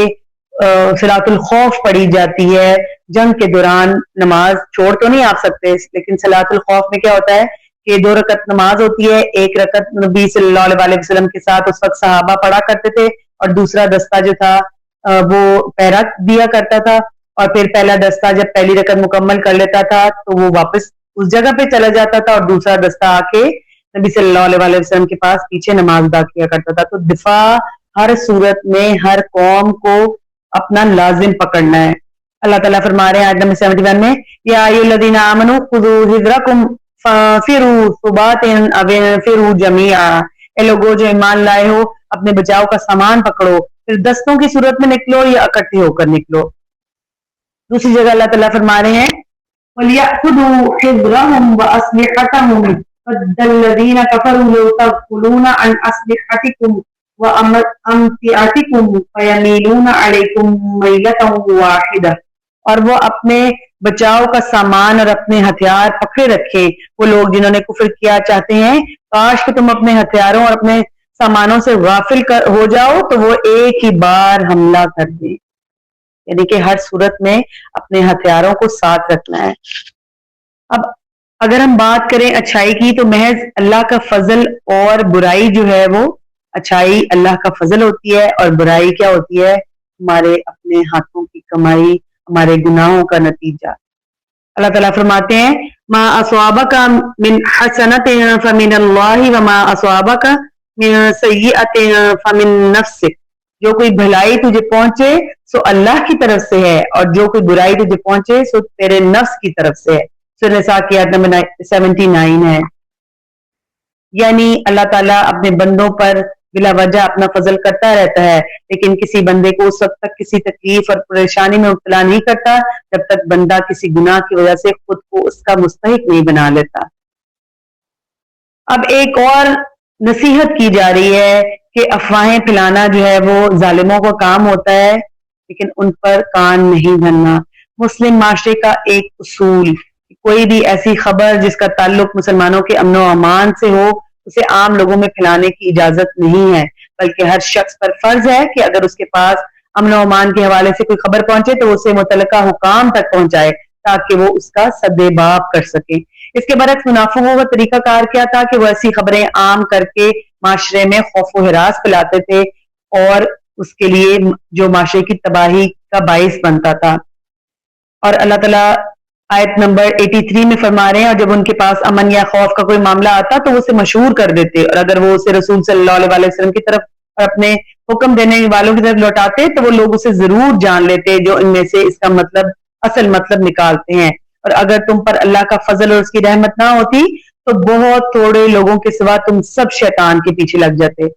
صلاۃ الخوف پڑھی جاتی ہے جنگ کے دوران. نماز چھوڑ تو نہیں آپ سکتے لیکن صلاۃ الخوف میں کیا ہوتا ہے کہ 2 رکعت نماز ہوتی ہے، 1 رکعت نبی صلی اللہ علیہ وآلہ وسلم کے ساتھ اس وقت صحابہ پڑھا کرتے تھے اور دوسرا دستہ جو تھا وہ پہرا دیا کرتا تھا اور پھر پہلا دستہ جب پہلی رکعت مکمل کر لیتا تھا تو وہ واپس اس جگہ پہ چلا جاتا تھا اور دوسرا دستہ آ کے نبی صلی اللہ علیہ وآلہ وسلم کے پاس پیچھے نماز ادا کیا کرتا تھا. تو دفاع ہر صورت میں ہر قوم کو اپنا لازم پکڑنا ہے. اللہ تعالیٰ فرما رہے ہیں آیت نمبر 71 میں یا ایھا الذین آمنوا خذوا حذرکم فانفروا ثبات او انفروا جمیعا. اے لوگو جو ایمان لائے ہو اپنے بچاؤ کا سامان پکڑو پھر دستوں کی صورت میں نکلو یا اکٹھے ہو کر نکلو. دوسری جگہ اللہ تعالیٰ فرما رہے ہیں وَلْيَأْخُذُوا حِذْرَهُمْ وَأَسْلِحَتَهُمْ وَدَّ الَّذِينَ كَفَرُوا لَوْ تَغْفُلُونَ عَنْ أَسْلِحَتِكُمْ وَأَمْتِعَتِكُمْ فَيَمِيلُونَ عَلَيْكُمْ مَيْلَةً وَاحِدَةً. اور وہ اپنے بچاؤ کا سامان اور اپنے ہتھیار پکڑے رکھے. وہ لوگ جنہوں نے کفر کیا چاہتے ہیں کاش کہ تم اپنے ہتھیاروں اور اپنے سامانوں سے غافل ہو جاؤ تو وہ ایک ہی بار حملہ کر دیں. یعنی کہ ہر صورت میں اپنے ہتھیاروں کو ساتھ رکھنا ہے. اب اگر ہم بات کریں اچھائی کی تو محض اللہ کا فضل اور برائی جو ہے وہ اچھائی اللہ کا فضل ہوتی ہے اور برائی کیا ہوتی ہے ہمارے اپنے ہاتھوں کی کمائی ہمارے گناہوں کا نتیجہ. اللہ تعالیٰ فرماتے ہیں ما اصابک من حسنۃ فمن اللہ وما اصابک من سیئۃ فمن نفسک. جو کوئی بھلائی تجھے پہنچے سو اللہ کی طرف سے ہے اور جو کوئی برائی تجھے پہنچے سو تیرے نفس کی طرف سے ہے. سورہ نساء کی آیت نمبر 79 ہے. یعنی اللہ تعالیٰ اپنے بندوں پر بلا وجہ اپنا فضل کرتا رہتا ہے لیکن کسی بندے کو اس وقت تک کسی تکلیف اور پریشانی میں مبتلا نہیں کرتا جب تک بندہ کسی گناہ کی وجہ سے خود کو اس کا مستحق نہیں بنا لیتا. اب ایک اور نصیحت کی جا رہی ہے کہ افواہیں پھیلانا جو ہے وہ ظالموں کا کام ہوتا ہے لیکن ان پر کان نہیں دھرنا. مسلم معاشرے کا ایک اصول کوئی بھی ایسی خبر جس کا تعلق مسلمانوں کے امن و امان سے ہو اسے عام لوگوں میں پھیلانے کی اجازت نہیں ہے بلکہ ہر شخص پر فرض ہے کہ اگر اس کے پاس امن و امان کے حوالے سے کوئی خبر پہنچے تو اسے متعلقہ حکام تک پہنچائے تاکہ وہ اس کا سدباب کر سکیں. اس کے برعکس منافقوں کا طریقہ کار کیا تھا کہ وہ ایسی خبریں عام کر کے معاشرے میں خوف و ہراس پھیلاتے تھے اور اس کے لیے جو معاشرے کی تباہی کا باعث بنتا تھا. اور اللہ تعالیٰ آیت نمبر 83 میں فرما رہے ہیں اور جب ان کے پاس امن یا خوف کا کوئی معاملہ آتا تو وہ اسے مشہور کر دیتے اور اگر وہ اسے رسول صلی اللہ علیہ وسلم کی طرف اور اپنے حکم دینے والوں کی طرف لوٹاتے تو وہ لوگ اسے ضرور جان لیتے جو ان میں سے اس کا مطلب اصل مطلب نکالتے ہیں. اور اگر تم پر اللہ کا فضل اور اس کی رحمت نہ ہوتی تو بہت تھوڑے لوگوں کے سوا تم سب شیطان کے پیچھے لگ جاتے.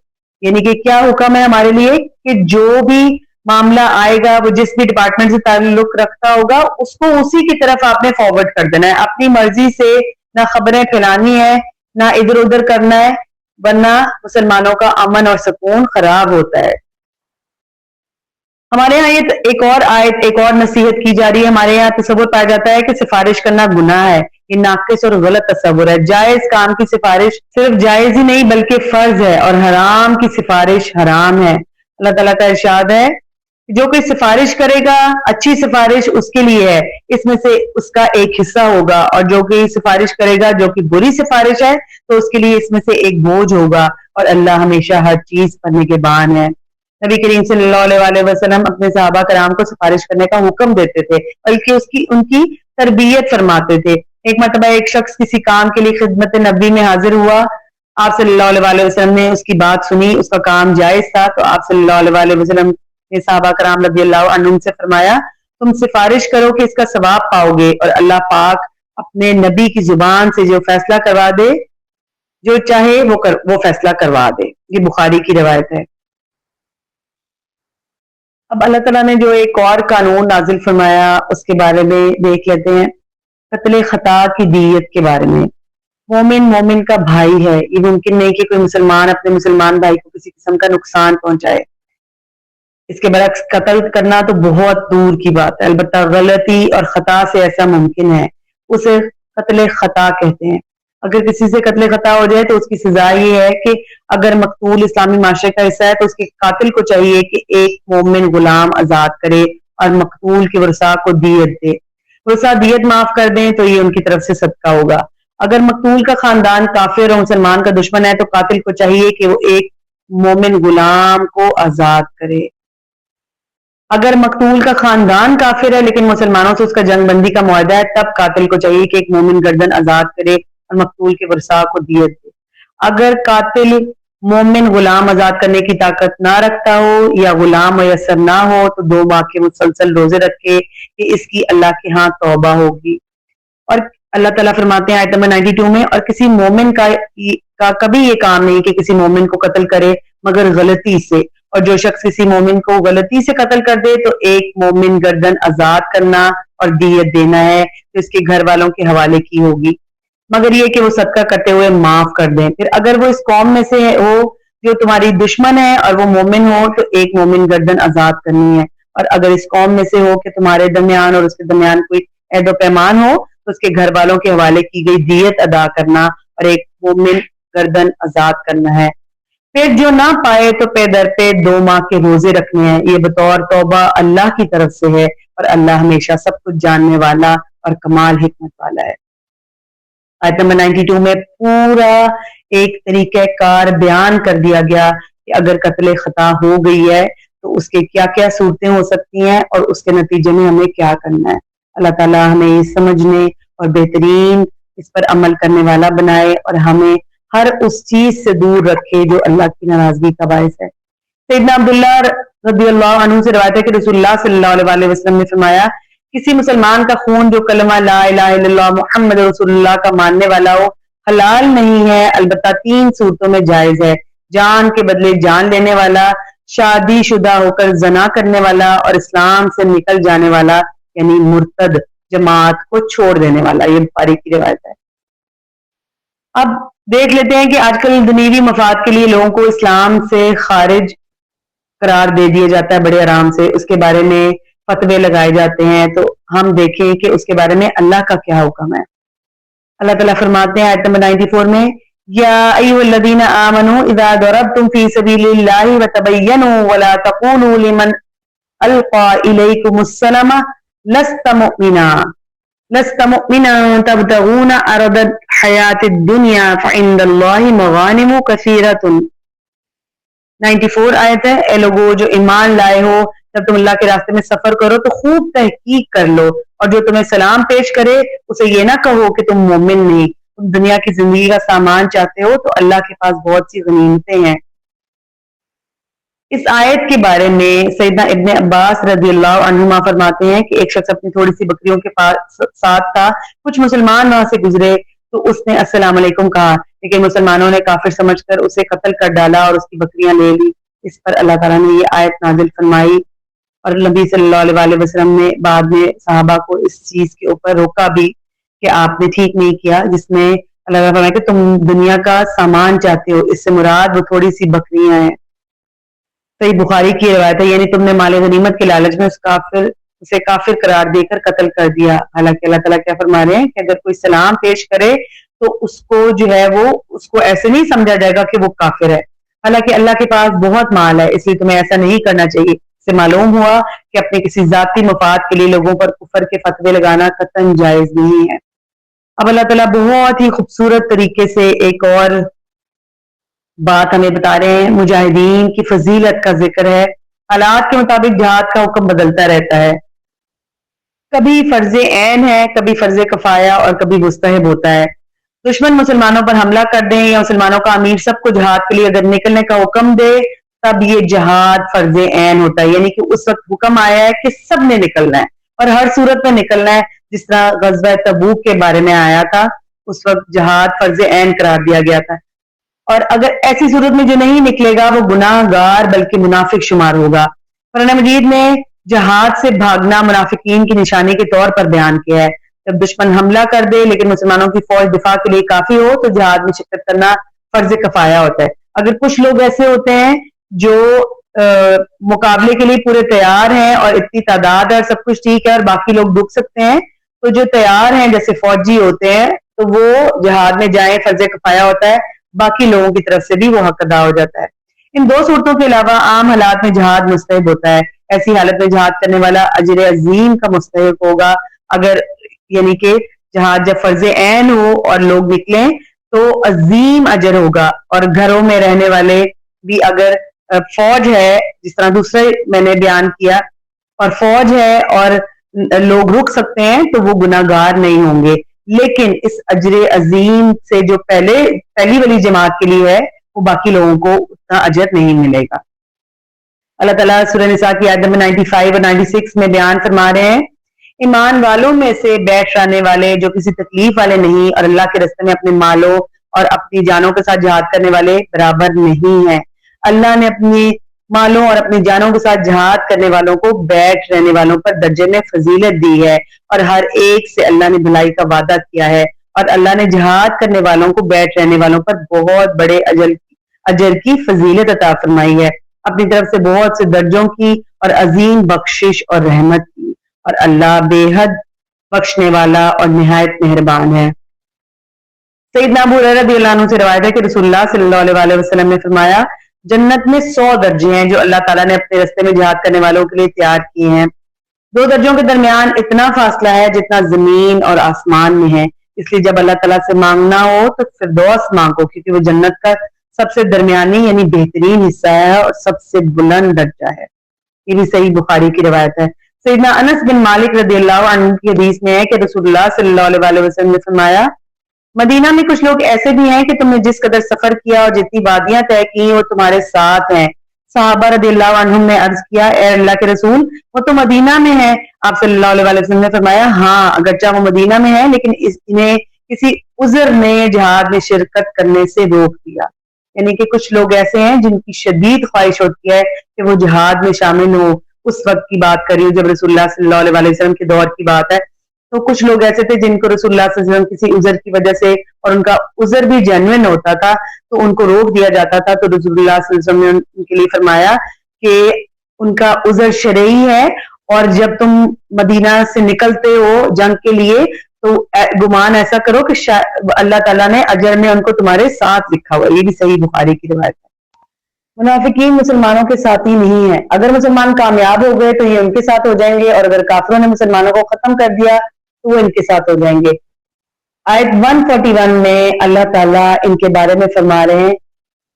یعنی کہ کیا حکم ہے ہمارے لیے کہ جو بھی معاملہ آئے گا وہ جس بھی ڈپارٹمنٹ سے تعلق رکھتا ہوگا اس کو اسی کی طرف آپ نے فارورڈ کر دینا ہے. اپنی مرضی سے نہ خبریں پھیلانی ہے نہ ادھر ادھر کرنا ہے ورنہ مسلمانوں کا امن اور سکون خراب ہوتا ہے. ہمارے یہاں یہ ایک اور آیت ایک اور نصیحت کی جا رہی ہے. ہمارے یہاں تصور پایا جاتا ہے کہ سفارش کرنا گناہ ہے. یہ ناقص اور غلط تصور ہے. جائز کام کی سفارش صرف جائز ہی نہیں بلکہ فرض ہے اور حرام کی سفارش حرام ہے. اللہ تعالیٰ کا ارشاد ہے جو کوئی سفارش کرے گا اچھی سفارش اس کے لیے ہے، اس میں سے اس کا ایک حصہ ہوگا، اور جو کوئی سفارش کرے گا جو کہ بری سفارش ہے تو اس کے لیے اس میں سے ایک بوجھ ہوگا، اور اللہ ہمیشہ ہر چیز پر نگہبان ہے۔ نبی کریم صلی اللہ علیہ وسلم اپنے صحابہ کرام کو سفارش کرنے کا حکم دیتے تھے، بلکہ ان کی تربیت فرماتے تھے۔ ایک مرتبہ ایک شخص کسی کام کے لیے خدمت نبی میں حاضر ہوا، آپ صلی اللہ علیہ وسلم نے اس کی بات سنی، اس کا کام جائز تھا، تو آپ صلی اللہ علیہ وسلم نے صحابہ کرام رضی اللہ عنہم سے فرمایا تم سفارش کرو کہ اس کا ثواب پاؤ گے، اور اللہ پاک اپنے نبی کی زبان سے جو فیصلہ کروا دے، جو چاہے وہ فیصلہ کروا دے۔ یہ بخاری کی روایت ہے۔ اب اللہ تعالیٰ نے جو ایک اور قانون نازل فرمایا اس کے بارے میں دیکھ لیتے ہیں، قتل خطا کی دیت کے بارے میں۔ مومن کا بھائی ہے، یہ ممکن نہیں کہ کوئی مسلمان اپنے مسلمان بھائی کو کسی قسم کا نقصان پہنچائے۔ اس کے برعکس قتل کرنا تو بہت دور کی بات ہے، البتہ غلطی اور خطا سے ایسا ممکن ہے، اسے قتل خطا کہتے ہیں۔ اگر کسی سے قتل خطا ہو جائے تو اس کی سزا یہ ہے کہ اگر مقتول اسلامی معاشرے کا حصہ ہے تو اس کے قاتل کو چاہیے کہ ایک مومن غلام آزاد کرے اور مقتول کے ورثاء کو دیت دے۔ ورثاء دیت معاف کر دیں تو یہ ان کی طرف سے صدقہ ہوگا۔ اگر مقتول کا خاندان کافر اور مسلمان کا دشمن ہے تو قاتل کو چاہیے کہ وہ ایک مومن غلام کو آزاد کرے۔ اگر مقتول کا خاندان کافر ہے لیکن مسلمانوں سے اس کا جنگ بندی کا معاہدہ ہے، تب قاتل کو چاہیے کہ ایک مومن گردن آزاد کرے اور مقتول کے ورثاء کو دیت دے۔ اگر قاتل مومن غلام آزاد کرنے کی طاقت نہ رکھتا ہو یا غلام میسر نہ ہو تو 2 ماہ کے مسلسل روزے رکھے کہ اس کی اللہ کے ہاں توبہ ہوگی۔ اور اللہ تعالیٰ فرماتے ہیں آیت نمبر 92 میں، اور کسی مومن کا کبھی یہ کام نہیں کہ کسی مومن کو قتل کرے مگر غلطی سے، اور جو شخص کسی مومن کو غلطی سے قتل کر دے تو ایک مومن گردن آزاد کرنا اور دیت دینا ہے تو اس کے گھر والوں کے حوالے کی ہوگی، مگر یہ کہ وہ صدقہ کرتے ہوئے معاف کر دیں۔ پھر اگر وہ اس قوم میں سے ہو جو تمہاری دشمن ہے اور وہ مومن ہو تو ایک مومن گردن آزاد کرنی ہے، اور اگر اس قوم میں سے ہو کہ تمہارے درمیان اور اس کے درمیان کوئی عہد و پیمان ہو تو اس کے گھر والوں کے حوالے کی گئی دیت ادا کرنا اور ایک مومن گردن آزاد کرنا ہے۔ پھر جو نہ پائے تو پے در پہ 2 ماہ کے روزے رکھنے ہیں، یہ بطور توبہ اللہ کی طرف سے ہے، اور اللہ ہمیشہ سب کچھ جاننے والا اور کمال حکمت والا ہے۔ آیت نمبر 92 میں پورا ایک طریقہ کار بیان کر دیا گیا کہ اگر قتل خطا ہو گئی ہے تو اس کے کیا کیا صورتیں ہو سکتی ہیں اور اس کے نتیجے میں ہمیں کیا کرنا ہے۔ اللہ تعالیٰ ہمیں یہ سمجھنے اور بہترین اس پر عمل کرنے والا بنائے اور ہمیں ہر اس چیز سے دور رکھے جو اللہ کی ناراضگی کا باعث ہے۔ سیدنا عبداللہ رضی اللہ عنہ سے روایت ہے کہ رسول اللہ صلی اللہ علیہ وسلم نے فرمایا کسی مسلمان کا خون جو کلمہ لا الہ الا اللہ محمد رسول اللہ کا ماننے والا ہو حلال نہیں ہے، البتہ 3 صورتوں میں جائز ہے: جان کے بدلے جان لینے والا، شادی شدہ ہو کر زنا کرنے والا، اور اسلام سے نکل جانے والا یعنی مرتد، جماعت کو چھوڑ دینے والا۔ یہ بخاری کی روایت ہے۔ اب دیکھ لیتے ہیں کہ آج کل دنیوی مفاد کے لیے لوگوں کو اسلام سے خارج قرار دے دیا جاتا ہے بڑے آرام سے، اس کے بارے میں فتوے لگائے جاتے ہیں، تو ہم دیکھیں کہ اس کے بارے میں اللہ کا کیا حکم ہے۔ اللہ تعالیٰ فرماتے ہیں آیت نمبر 94 میں، یا ایھا الذین آمنوا اذا ضربتم فی سبیل اللہ وتبینوا ولا تقولوا لمن القى الیکم السلام لست مؤمنا تبتغون عرض الحیاۃ الدنیا فعند اللہ مغانم کثیرۃ۔ 94 آیت ہے، اے لوگو جو ایمان لائے ہو، جب تم اللہ کے راستے میں سفر کرو تو خوب تحقیق کر لو، اور جو تمہیں سلام پیش کرے اسے یہ نہ کہو کہ تم مومن نہیں، تم دنیا کی زندگی کا سامان چاہتے ہو تو اللہ کے پاس بہت سی غنیمتیں ہیں۔ اس آیت کے بارے میں سیدنا ابن عباس رضی اللہ عنہما فرماتے ہیں کہ ایک شخص اپنی تھوڑی سی بکریوں کے ساتھ تھا، کچھ مسلمان وہاں سے گزرے تو اس نے السلام علیکم کہا، لیکن مسلمانوں نے کافر سمجھ کر اسے قتل کر ڈالا اور اس کی بکریاں لے لی۔ اس پر اللہ تعالیٰ نے یہ آیت نازل فرمائی، اور نبی صلی اللہ علیہ وسلم نے بعد میں صحابہ کو اس چیز کے اوپر روکا بھی کہ آپ نے ٹھیک نہیں کیا، جس میں اللہ تعالیٰ فرمایا کہ تم دنیا کا سامان چاہتے ہو، اس سے مراد وہ تھوڑی سی بکریاں ہیں۔ صحیح بخاری کی روایت ہے، یعنی تم نے مال غنیمت کے لالچ میں اسے کافر قرار دے کر قتل کر دیا۔ حالانکہ اللہ تعالیٰ کیا فرما رہے ہیں کہ اگر کوئی سلام پیش کرے تو اس کو جو ہے وہ اس کو ایسے نہیں سمجھا جائے گا کہ وہ کافر ہے، حالانکہ اللہ کے پاس بہت مال ہے، اس لیے تمہیں ایسا نہیں کرنا چاہیے۔ سے معلوم ہوا کہ اپنے کسی ذاتی مفاد کے لیے لوگوں پر کفر کے فتوے لگانا قطعاً جائز نہیں ہے۔ اب اللہ تعالیٰ بہت ہی خوبصورت طریقے سے ایک اور بات ہمیں بتا رہے ہیں، مجاہدین کی فضیلت کا ذکر ہے۔ حالات کے مطابق جہاد کا حکم بدلتا رہتا ہے، کبھی فرض عین ہے، کبھی فرض کفایہ اور کبھی مستحب ہوتا ہے۔ دشمن مسلمانوں پر حملہ کر دیں یا مسلمانوں کا امیر سب کو جہاد کے لیے اگر نکلنے کا حکم دے تب یہ جہاد فرض عین ہوتا ہے، یعنی کہ اس وقت حکم آیا ہے کہ سب نے نکلنا ہے اور ہر صورت میں نکلنا ہے، جس طرح غزوہ تبوک کے بارے میں آیا تھا، اس وقت جہاد فرض عین قرار دیا گیا تھا۔ اور اگر ایسی صورت میں جو نہیں نکلے گا وہ گناہ گار بلکہ منافق شمار ہوگا۔ قرآن مجید نے جہاد سے بھاگنا منافقین کی نشانی کے طور پر بیان کیا ہے۔ جب دشمن حملہ کر دے لیکن مسلمانوں کی فوج دفاع کے لیے کافی ہو تو جہاد میں شرکت کرنا فرض کفایہ ہوتا ہے۔ اگر کچھ لوگ ایسے ہوتے ہیں جو مقابلے کے لیے پورے تیار ہیں اور اتنی تعداد ہے، سب کچھ ٹھیک ہے اور باقی لوگ ڈوب سکتے ہیں، تو جو تیار ہیں جیسے فوجی ہوتے ہیں تو وہ جہاد میں جائیں، فرض کفایہ ہوتا ہے، باقی لوگوں کی طرف سے بھی وہ حق ادا ہو جاتا ہے۔ ان دو صورتوں کے علاوہ عام حالات میں جہاد مستحب ہوتا ہے۔ ایسی حالت میں جہاد کرنے والا اجر عظیم کا مستحق ہوگا، اگر یعنی کہ جہاد جب فرض عین ہو اور لوگ نکلیں تو عظیم اجر ہوگا، اور گھروں میں رہنے والے بھی اگر فوج ہے جس طرح دوسرے میں نے بیان کیا اور فوج ہے اور لوگ رک سکتے ہیں تو وہ گناہ گار نہیں ہوں گے، لیکن اس اجر عظیم سے جو پہلی والی جماعت کے لیے ہے وہ باقی لوگوں کو اتنا اجر نہیں ملے گا۔ اللہ تعالیٰ سورہ نساء کی آیت نمبر 95 اور 96 میں بیان فرما رہے ہیں، ایمان والوں میں سے بیٹھ رہنے والے جو کسی تکلیف والے نہیں اور اللہ کے راستے میں اپنے مالوں اور اپنی جانوں کے ساتھ جہاد کرنے والے برابر نہیں ہیں۔ اللہ نے اپنی مالوں اور اپنی جانوں کے ساتھ جہاد کرنے والوں کو بیٹھ رہنے والوں پر درجے میں فضیلت دی ہے، اور ہر ایک سے اللہ نے بھلائی کا وعدہ کیا ہے، اور اللہ نے جہاد کرنے والوں کو بیٹھ رہنے والوں پر بہت بڑے اجر کی فضیلت عطا فرمائی ہے، اپنی طرف سے بہت سے درجوں کی اور عظیم بخشش اور رحمت کی، اور اللہ بے حد بخشنے والا اور نہایت مہربان ہے۔ سیدنا ابو ہریرہ رضی اللہ عنہ سے روایت ہے کہ رسول اللہ صلی اللہ علیہ وسلم نے فرمایا، جنت میں 100 درجے ہیں جو اللہ تعالیٰ نے اپنے راستے میں جہاد کرنے والوں کے لیے تیار کیے ہیں، 2 درجوں کے درمیان اتنا فاصلہ ہے جتنا زمین اور آسمان میں ہے، اس لیے جب اللہ تعالیٰ سے مانگنا ہو تو فردوس مانگو، کیونکہ وہ جنت کا سب سے درمیانی یعنی بہترین حصہ ہے اور سب سے بلند درجہ ہے۔ یہ بھی صحیح بخاری کی روایت ہے۔ سیدنا انس بن مالک رضی اللہ عنہ کی حدیث میں ہے کہ رسول اللہ صلی اللہ علیہ وسلم نے فرمایا، مدینہ میں کچھ لوگ ایسے بھی ہیں کہ تم نے جس قدر سفر کیا اور جتنی وادیاں طے کی وہ تمہارے ساتھ ہیں۔ صحابہ رضی اللہ عنہم نے عرض کیا، اے اللہ کے رسول، وہ تو مدینہ میں ہے۔ آپ صلی اللہ علیہ وسلم نے فرمایا، ہاں اگرچہ وہ مدینہ میں ہے لیکن انہیں کسی عذر نے جہاد میں شرکت کرنے سے روک دیا، یعنی کہ کچھ لوگ ایسے ہیں جن کی شدید خواہش ہوتی ہے کہ وہ جہاد میں شامل ہو۔ اس وقت کی بات کر رہی ہوں جب رسول اللہ صلی اللہ علیہ وسلم کے دور کی بات ہے، تو کچھ لوگ ایسے تھے جن کو رسول اللہ صلی اللہ علیہ وسلم کسی عذر کی وجہ سے، اور ان کا عذر بھی جینوئن ہوتا تھا، تو ان کو روک دیا جاتا تھا، تو رسول اللہ صلی اللہ علیہ وسلم نے ان کے لیے فرمایا کہ ان کا عذر شرعی ہے، اور جب تم مدینہ سے نکلتے ہو جنگ کے لیے تو گمان ایسا کرو کہ اللہ تعالیٰ نے اجر میں ان کو تمہارے ساتھ لکھا ہوا۔ یہ بھی صحیح بخاری کی روایت ہے۔ منافقین مسلمانوں کے ساتھی نہیں ہیں، اگر مسلمان کامیاب ہو گئے تو یہ ان کے ساتھ ہو جائیں گے، اور اگر کافروں نے مسلمانوں کو ختم کر دیا تو وہ ان کے ساتھ ہو جائیں گے۔ آیت 141 میں اللہ تعالیٰ ان کے بارے میں فرما رہے ہیں،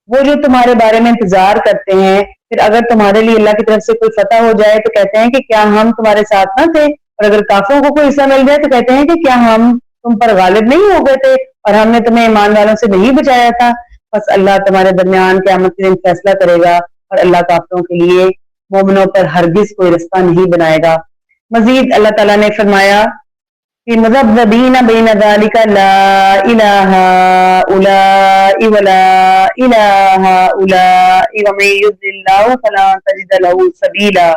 وہ جو تمہارے بارے میں انتظار کرتے ہیں، پھر اگر تمہارے لیے اللہ کی طرف سے کوئی فتح ہو جائے تو کہتے ہیں کہ کیا ہم تمہارے ساتھ نہ تھے، اور اگر کافروں کو کوئی حصہ مل جائے تو کہتے ہیں کہ کیا ہم تم پر غالب نہیں ہو گئے تھے اور ہم نے تمہیں ایمان والوں سے نہیں بچایا تھا۔ بس اللہ تمہارے درمیان قیامت کے دن فیصلہ کرے گا، اور اللہ کافروں کے لیے مومنوں پر ہرگز کوئی رستہ نہیں بنائے گا۔ مزید اللہ تعالیٰ نے فرمایا کہ مذبذبین بین ذلک لا الہ ہؤلاء ولا الہ ہؤلاء ومن یضلل اللہ فلا تجد له سبیلا۔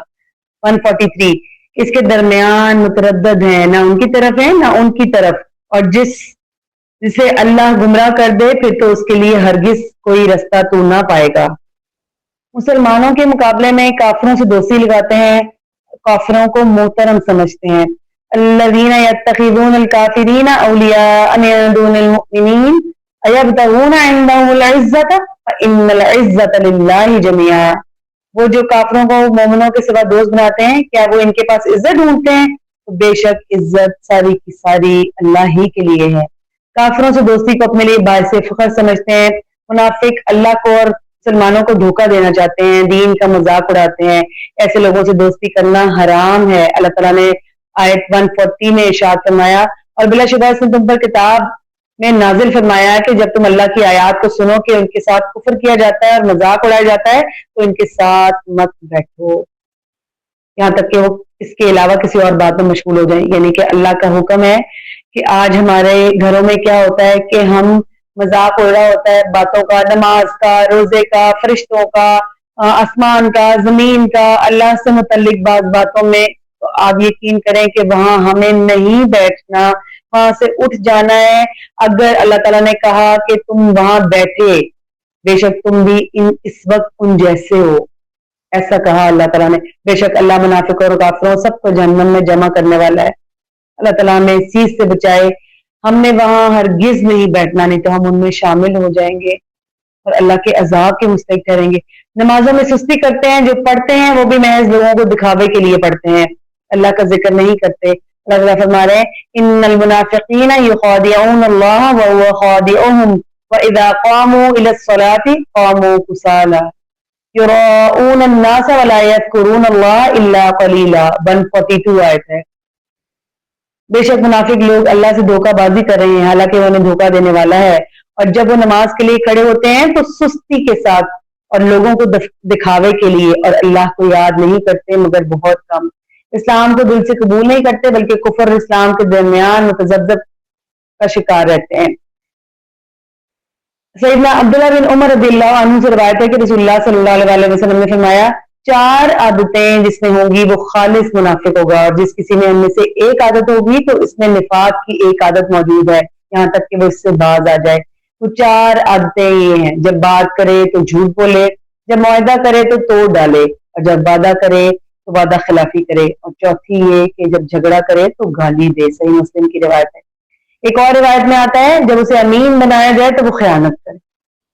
143 اس کے درمیان متردد ہیں، نہ ان کی طرف ہیں نہ ان کی طرف، اور جسے اللہ گمراہ کر دے پھر تو اس کے لیے ہرگز کوئی رستہ تو نہ پائے گا۔ مسلمانوں کے مقابلے میں کافروں سے دوستی لگاتے ہیں، کافروں کو محترم سمجھتے ہیں۔ الذین یتخذون الکافرین اولیاء من دون المؤمنین ایبتغون عندهم العزۃ فإن العزۃ للہ جميعا۔ وہ جو کافروں کو مومنوں کے سوا دوست بناتے ہیں کیا وہ ان کے پاس عزت ڈھونڈتے ہیں؟ تو بے شک عزت ساری کی ساری اللہ ہی کے لیے ہے۔ کافروں سے دوستی کو اپنے لیے باعث فخر سمجھتے ہیں۔ منافق اللہ کو اور مسلمانوں کو دھوکہ دینا چاہتے ہیں، دین کا مذاق اڑاتے ہیں، ایسے لوگوں سے دوستی کرنا حرام ہے۔ اللہ تعالیٰ نے آیت 140 میں ارشاد فرمایا اور بلا شبہ اس نے تم پر کتاب میں نازل فرمایا ہے کہ جب تم اللہ کی آیات کو سنو کہ ان کے ساتھ کفر کیا جاتا ہے اور مذاق اڑایا جاتا ہے تو ان کے ساتھ مت بیٹھو یہاں تک کہ وہ اس کے علاوہ کسی اور بات میں مشغول ہو جائیں۔ یعنی کہ اللہ کا حکم ہے کہ آج ہمارے گھروں میں کیا ہوتا ہے کہ ہم مذاق اڑ رہا ہوتا ہے باتوں کا، نماز کا، روزے کا، فرشتوں کا، آسمان کا، زمین کا، اللہ سے متعلق بعض باتوں میں، تو آپ یقین کریں کہ وہاں ہمیں نہیں بیٹھنا، وہاں سے اٹھ جانا ہے۔ اگر اللہ تعالیٰ نے کہا کہ تم وہاں بیٹھے، بے شک تم بھی اس وقت ان جیسے ہو، ایسا کہا اللہ تعالیٰ نے۔ بے شک اللہ منافقوں اور کافروں سب کو جہنم میں جمع کرنے والا ہے۔ اللہ تعالیٰ ہمیں اس چیز سے بچائے، ہم نے وہاں ہرگز نہیں بیٹھنا، نہیں تو ہم ان میں شامل ہو جائیں گے اور اللہ کے عذاب کے مستحق ٹھہریں گے۔ نمازوں میں سستی کرتے ہیں، جو پڑھتے ہیں وہ بھی محض لوگوں کو دکھاوے کے لیے پڑھتے ہیں، اللہ کا ذکر نہیں کرتے۔ اللہ تعالیٰ فرما رہے ہیں ان المنافقین یخادعون اللہ وهو خادعهم واذا قاموا الى الصلاة قاموا کسالى یراؤون الناس ولا یذکرون اللہ الا قلیلا 142 آیت ہے۔ بے شک منافق لوگ اللہ سے دھوکہ بازی کر رہے ہیں حالانکہ وہ انہیں دھوکہ دینے والا ہے، اور جب وہ نماز کے لیے کھڑے ہوتے ہیں تو سستی کے ساتھ اور لوگوں کو دکھاوے کے لیے، اور اللہ کو یاد نہیں کرتے مگر بہت کم۔ اسلام کو دل سے قبول نہیں کرتے بلکہ کفر اور اسلام کے درمیان متذبذب کا شکار رہتے ہیں۔ سیدنا عبداللہ بن عمر رضی اللہ عنہ سے روایت ہے کہ رسول اللہ صلی اللہ علیہ وسلم نے فرمایا 4 عادتیں جس میں ہوں گی وہ خالص منافق ہوگا، اور جس کسی میں ان میں سے ایک عادت ہوگی تو اس میں نفاق کی ایک عادت موجود ہے یہاں تک کہ وہ اس سے باز آ جائے۔ وہ 4 عادتیں یہ ہیں، جب بات کرے تو جھوٹ بولے، جب معاہدہ کرے تو توڑ ڈالے، اور جب وعدہ کرے تو وعدہ خلافی کرے، اور چوتھی یہ کہ جب جھگڑا کرے تو گالی دے۔ صحیح مسلم کی روایت ہے۔ ایک اور روایت میں آتا ہے جب اسے امین بنایا جائے تو وہ خیانت کرے۔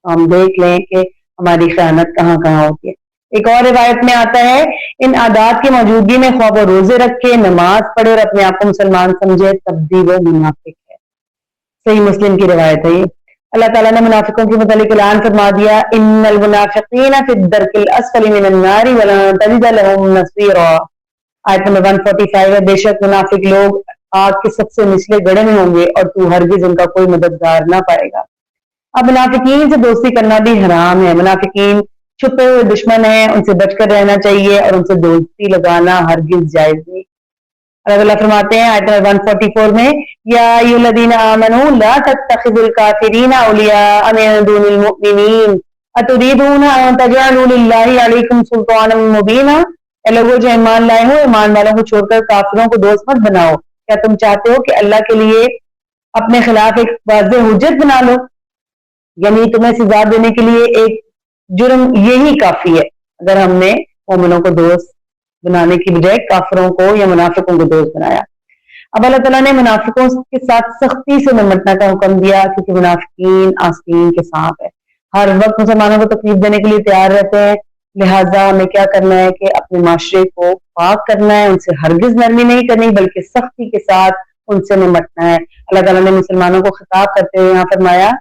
ہم دیکھ لیں کہ ہماری خیانت کہاں کہاں ہوتی ہے۔ ایک اور روایت میں آتا ہے ان عادات کی موجودگی میں خواب و روزے رکھے، نماز پڑھے اور اپنے آپ کو مسلمان سمجھے تب بھی وہ منافق ہے۔ صحیح مسلم کی روایت ہے یہ۔ اللہ تعالیٰ نے منافقوں کے متعلق اعلان فرما دیا ان المنافقین فی الدرک الاسفل من النار ولن تجد لهم نصیرا۔ آیت نمبر 145 ہے، بے شک منافق لوگ آگ کے سب سے نچلے گڑھے میں ہوں گے اور تو ہرگز ان کا کوئی مددگار نہ پائے گا۔ اب منافقین سے دوستی کرنا بھی حرام ہے۔ منافقین چھپے ہوئے دشمن ہیں، ان سے بچ کر رہنا چاہیے اور ان سے دوستی لگانا ہرگز جائز نہیں۔ اللہ فرماتے ہیں آیت 144 میں یا ایھا الذین آمنوا لا تتخذوا الکافرین اولیاء من دون المؤمنین اتریدون ان تجعلوا للہ علیکم سلطانا مبینا۔ اے لوگوں جو ایمان لائے ہو، ایمان والوں کو چھوڑ کر کافروں کو دوست مت بناؤ، کیا تم چاہتے ہو کہ اللہ کے لیے اپنے خلاف ایک واضح حجت بنا لو؟ یعنی تمہیں سزا دینے کے لیے ایک جرم یہی کافی ہے اگر ہم نے مومنوں کو دوست بنانے کی بجائے کافروں کو یا منافقوں کو دوست بنایا۔ اب اللہ تعالیٰ نے منافقوں کے ساتھ سختی سے نمٹنے کا حکم دیا کیونکہ منافقین آستین کے سانپ ہے، ہر وقت مسلمانوں کو تکلیف دینے کے لیے تیار رہتے ہیں۔ لہٰذا ہمیں کیا کرنا ہے کہ اپنے معاشرے کو پاک کرنا ہے، ان سے ہرگز نرمی نہیں کرنی بلکہ سختی کے ساتھ ان سے نمٹنا ہے۔ اللہ تعالیٰ نے مسلمانوں کو خطاب کرتے ہوئے یہاں فرمایا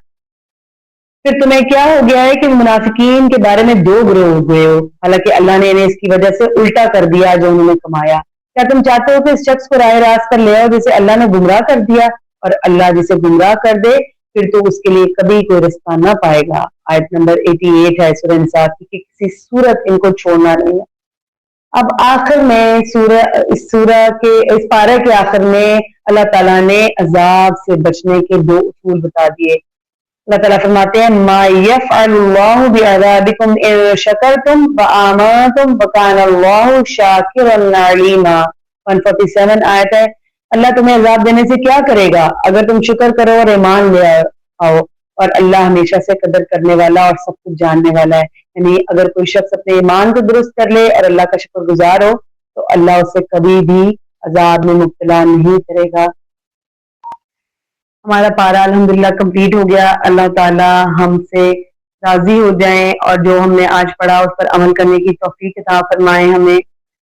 پھر تمہیں کیا ہو گیا ہے کہ منافقین کے بارے میں 2 گروہ ہوئے ہو، حالانکہ اللہ نے انہیں اس کی وجہ سے الٹا کر دیا جو انہوں نے کمایا۔ کیا تم چاہتے ہو کہ اس شخص کو راہ راست پر لے آؤ جسے اللہ نے گمراہ کر دیا، اور اللہ جسے گمراہ کر دے پھر تو اس کے لیے کبھی کوئی رستہ نہ پائے گا۔ آیت نمبر 88 ہے سورہ نساء کی کہ کسی صورت ان کو چھوڑنا نہیں ہے۔ اب آخر میں اس پارے کے آخر میں اللہ تعالیٰ نے عذاب سے بچنے کے 2 اصول بتا دیے۔ اللہ تعالیٰ فرماتے ہیں ما یفعل اللہ بعذابکم ان شکرتم وآمنتم وکان اللہ شاکرا علیما 147 آیت ہے۔ اللہ تمہیں عذاب دینے سے کیا کرے گا اگر تم شکر کرو اور ایمان لے آؤ، اور اللہ ہمیشہ سے قدر کرنے والا اور سب کچھ جاننے والا ہے۔ یعنی اگر کوئی شخص اپنے ایمان کو درست کر لے اور اللہ کا شکر گزار ہو تو اللہ اسے کبھی بھی عذاب میں مبتلا نہیں کرے گا۔ ہمارا پارا الحمدللہ کمپلیٹ ہو گیا۔ اللہ تعالی ہم سے راضی ہو جائیں اور جو ہم نے آج پڑھا اس پر عمل کرنے کی توفیق عطا فرمائیں ہمیں۔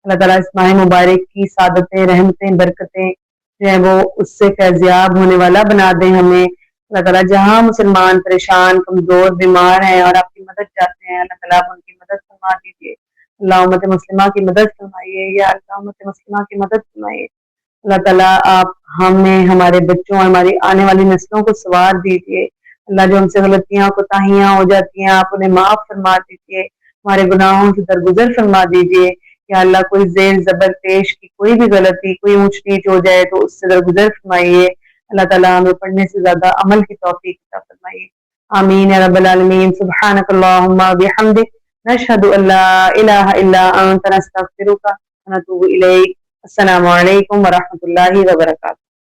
اللہ تعالیٰ اس ماہ مبارک کی سعادتیں، رحمتیں، برکتیں جو ہیں وہ اس سے فیضیاب ہونے والا بنا دیں ہمیں۔ اللہ تعالیٰ جہاں مسلمان پریشان، کمزور، بیمار ہیں اور آپ کی مدد چاہتے ہیں، اللہ تعالیٰ آپ ان کی مدد فرما دیجیے۔ اللہ امت مسلمہ کی مدد فرمائیے، یا اللہ امت مسلمہ کی مدد فرمائیے۔ اللہ تعالیٰ آپ ہمیں، ہمارے بچوں اور ہماری آنے والی نسلوں کو سوار دیجیے۔ اللہ جو ہم سے غلطیاں کوتاہیاں ہو جاتی ہیں آپ انہیں معاف فرما دیجیے، ہمارے گناہوں سے درگزر فرما دیجیے۔ یا اللہ کوئی زیر زبر پیش کی کوئی بھی غلطی، کوئی اونچ نیچ ہو جائے تو اس سے درگزر فرمائیے۔ اللہ تعالیٰ ہمیں پڑھنے سے زیادہ عمل کی توفیق عطا فرمائیے۔ آمین یا رب العالمین۔ سبحانک اللہم بحمدک، نشہد ان لا الہ الا انت، نستغفرک ونتوب الیک۔ السلام علیکم ورحمۃ اللہ وبرکاتہ۔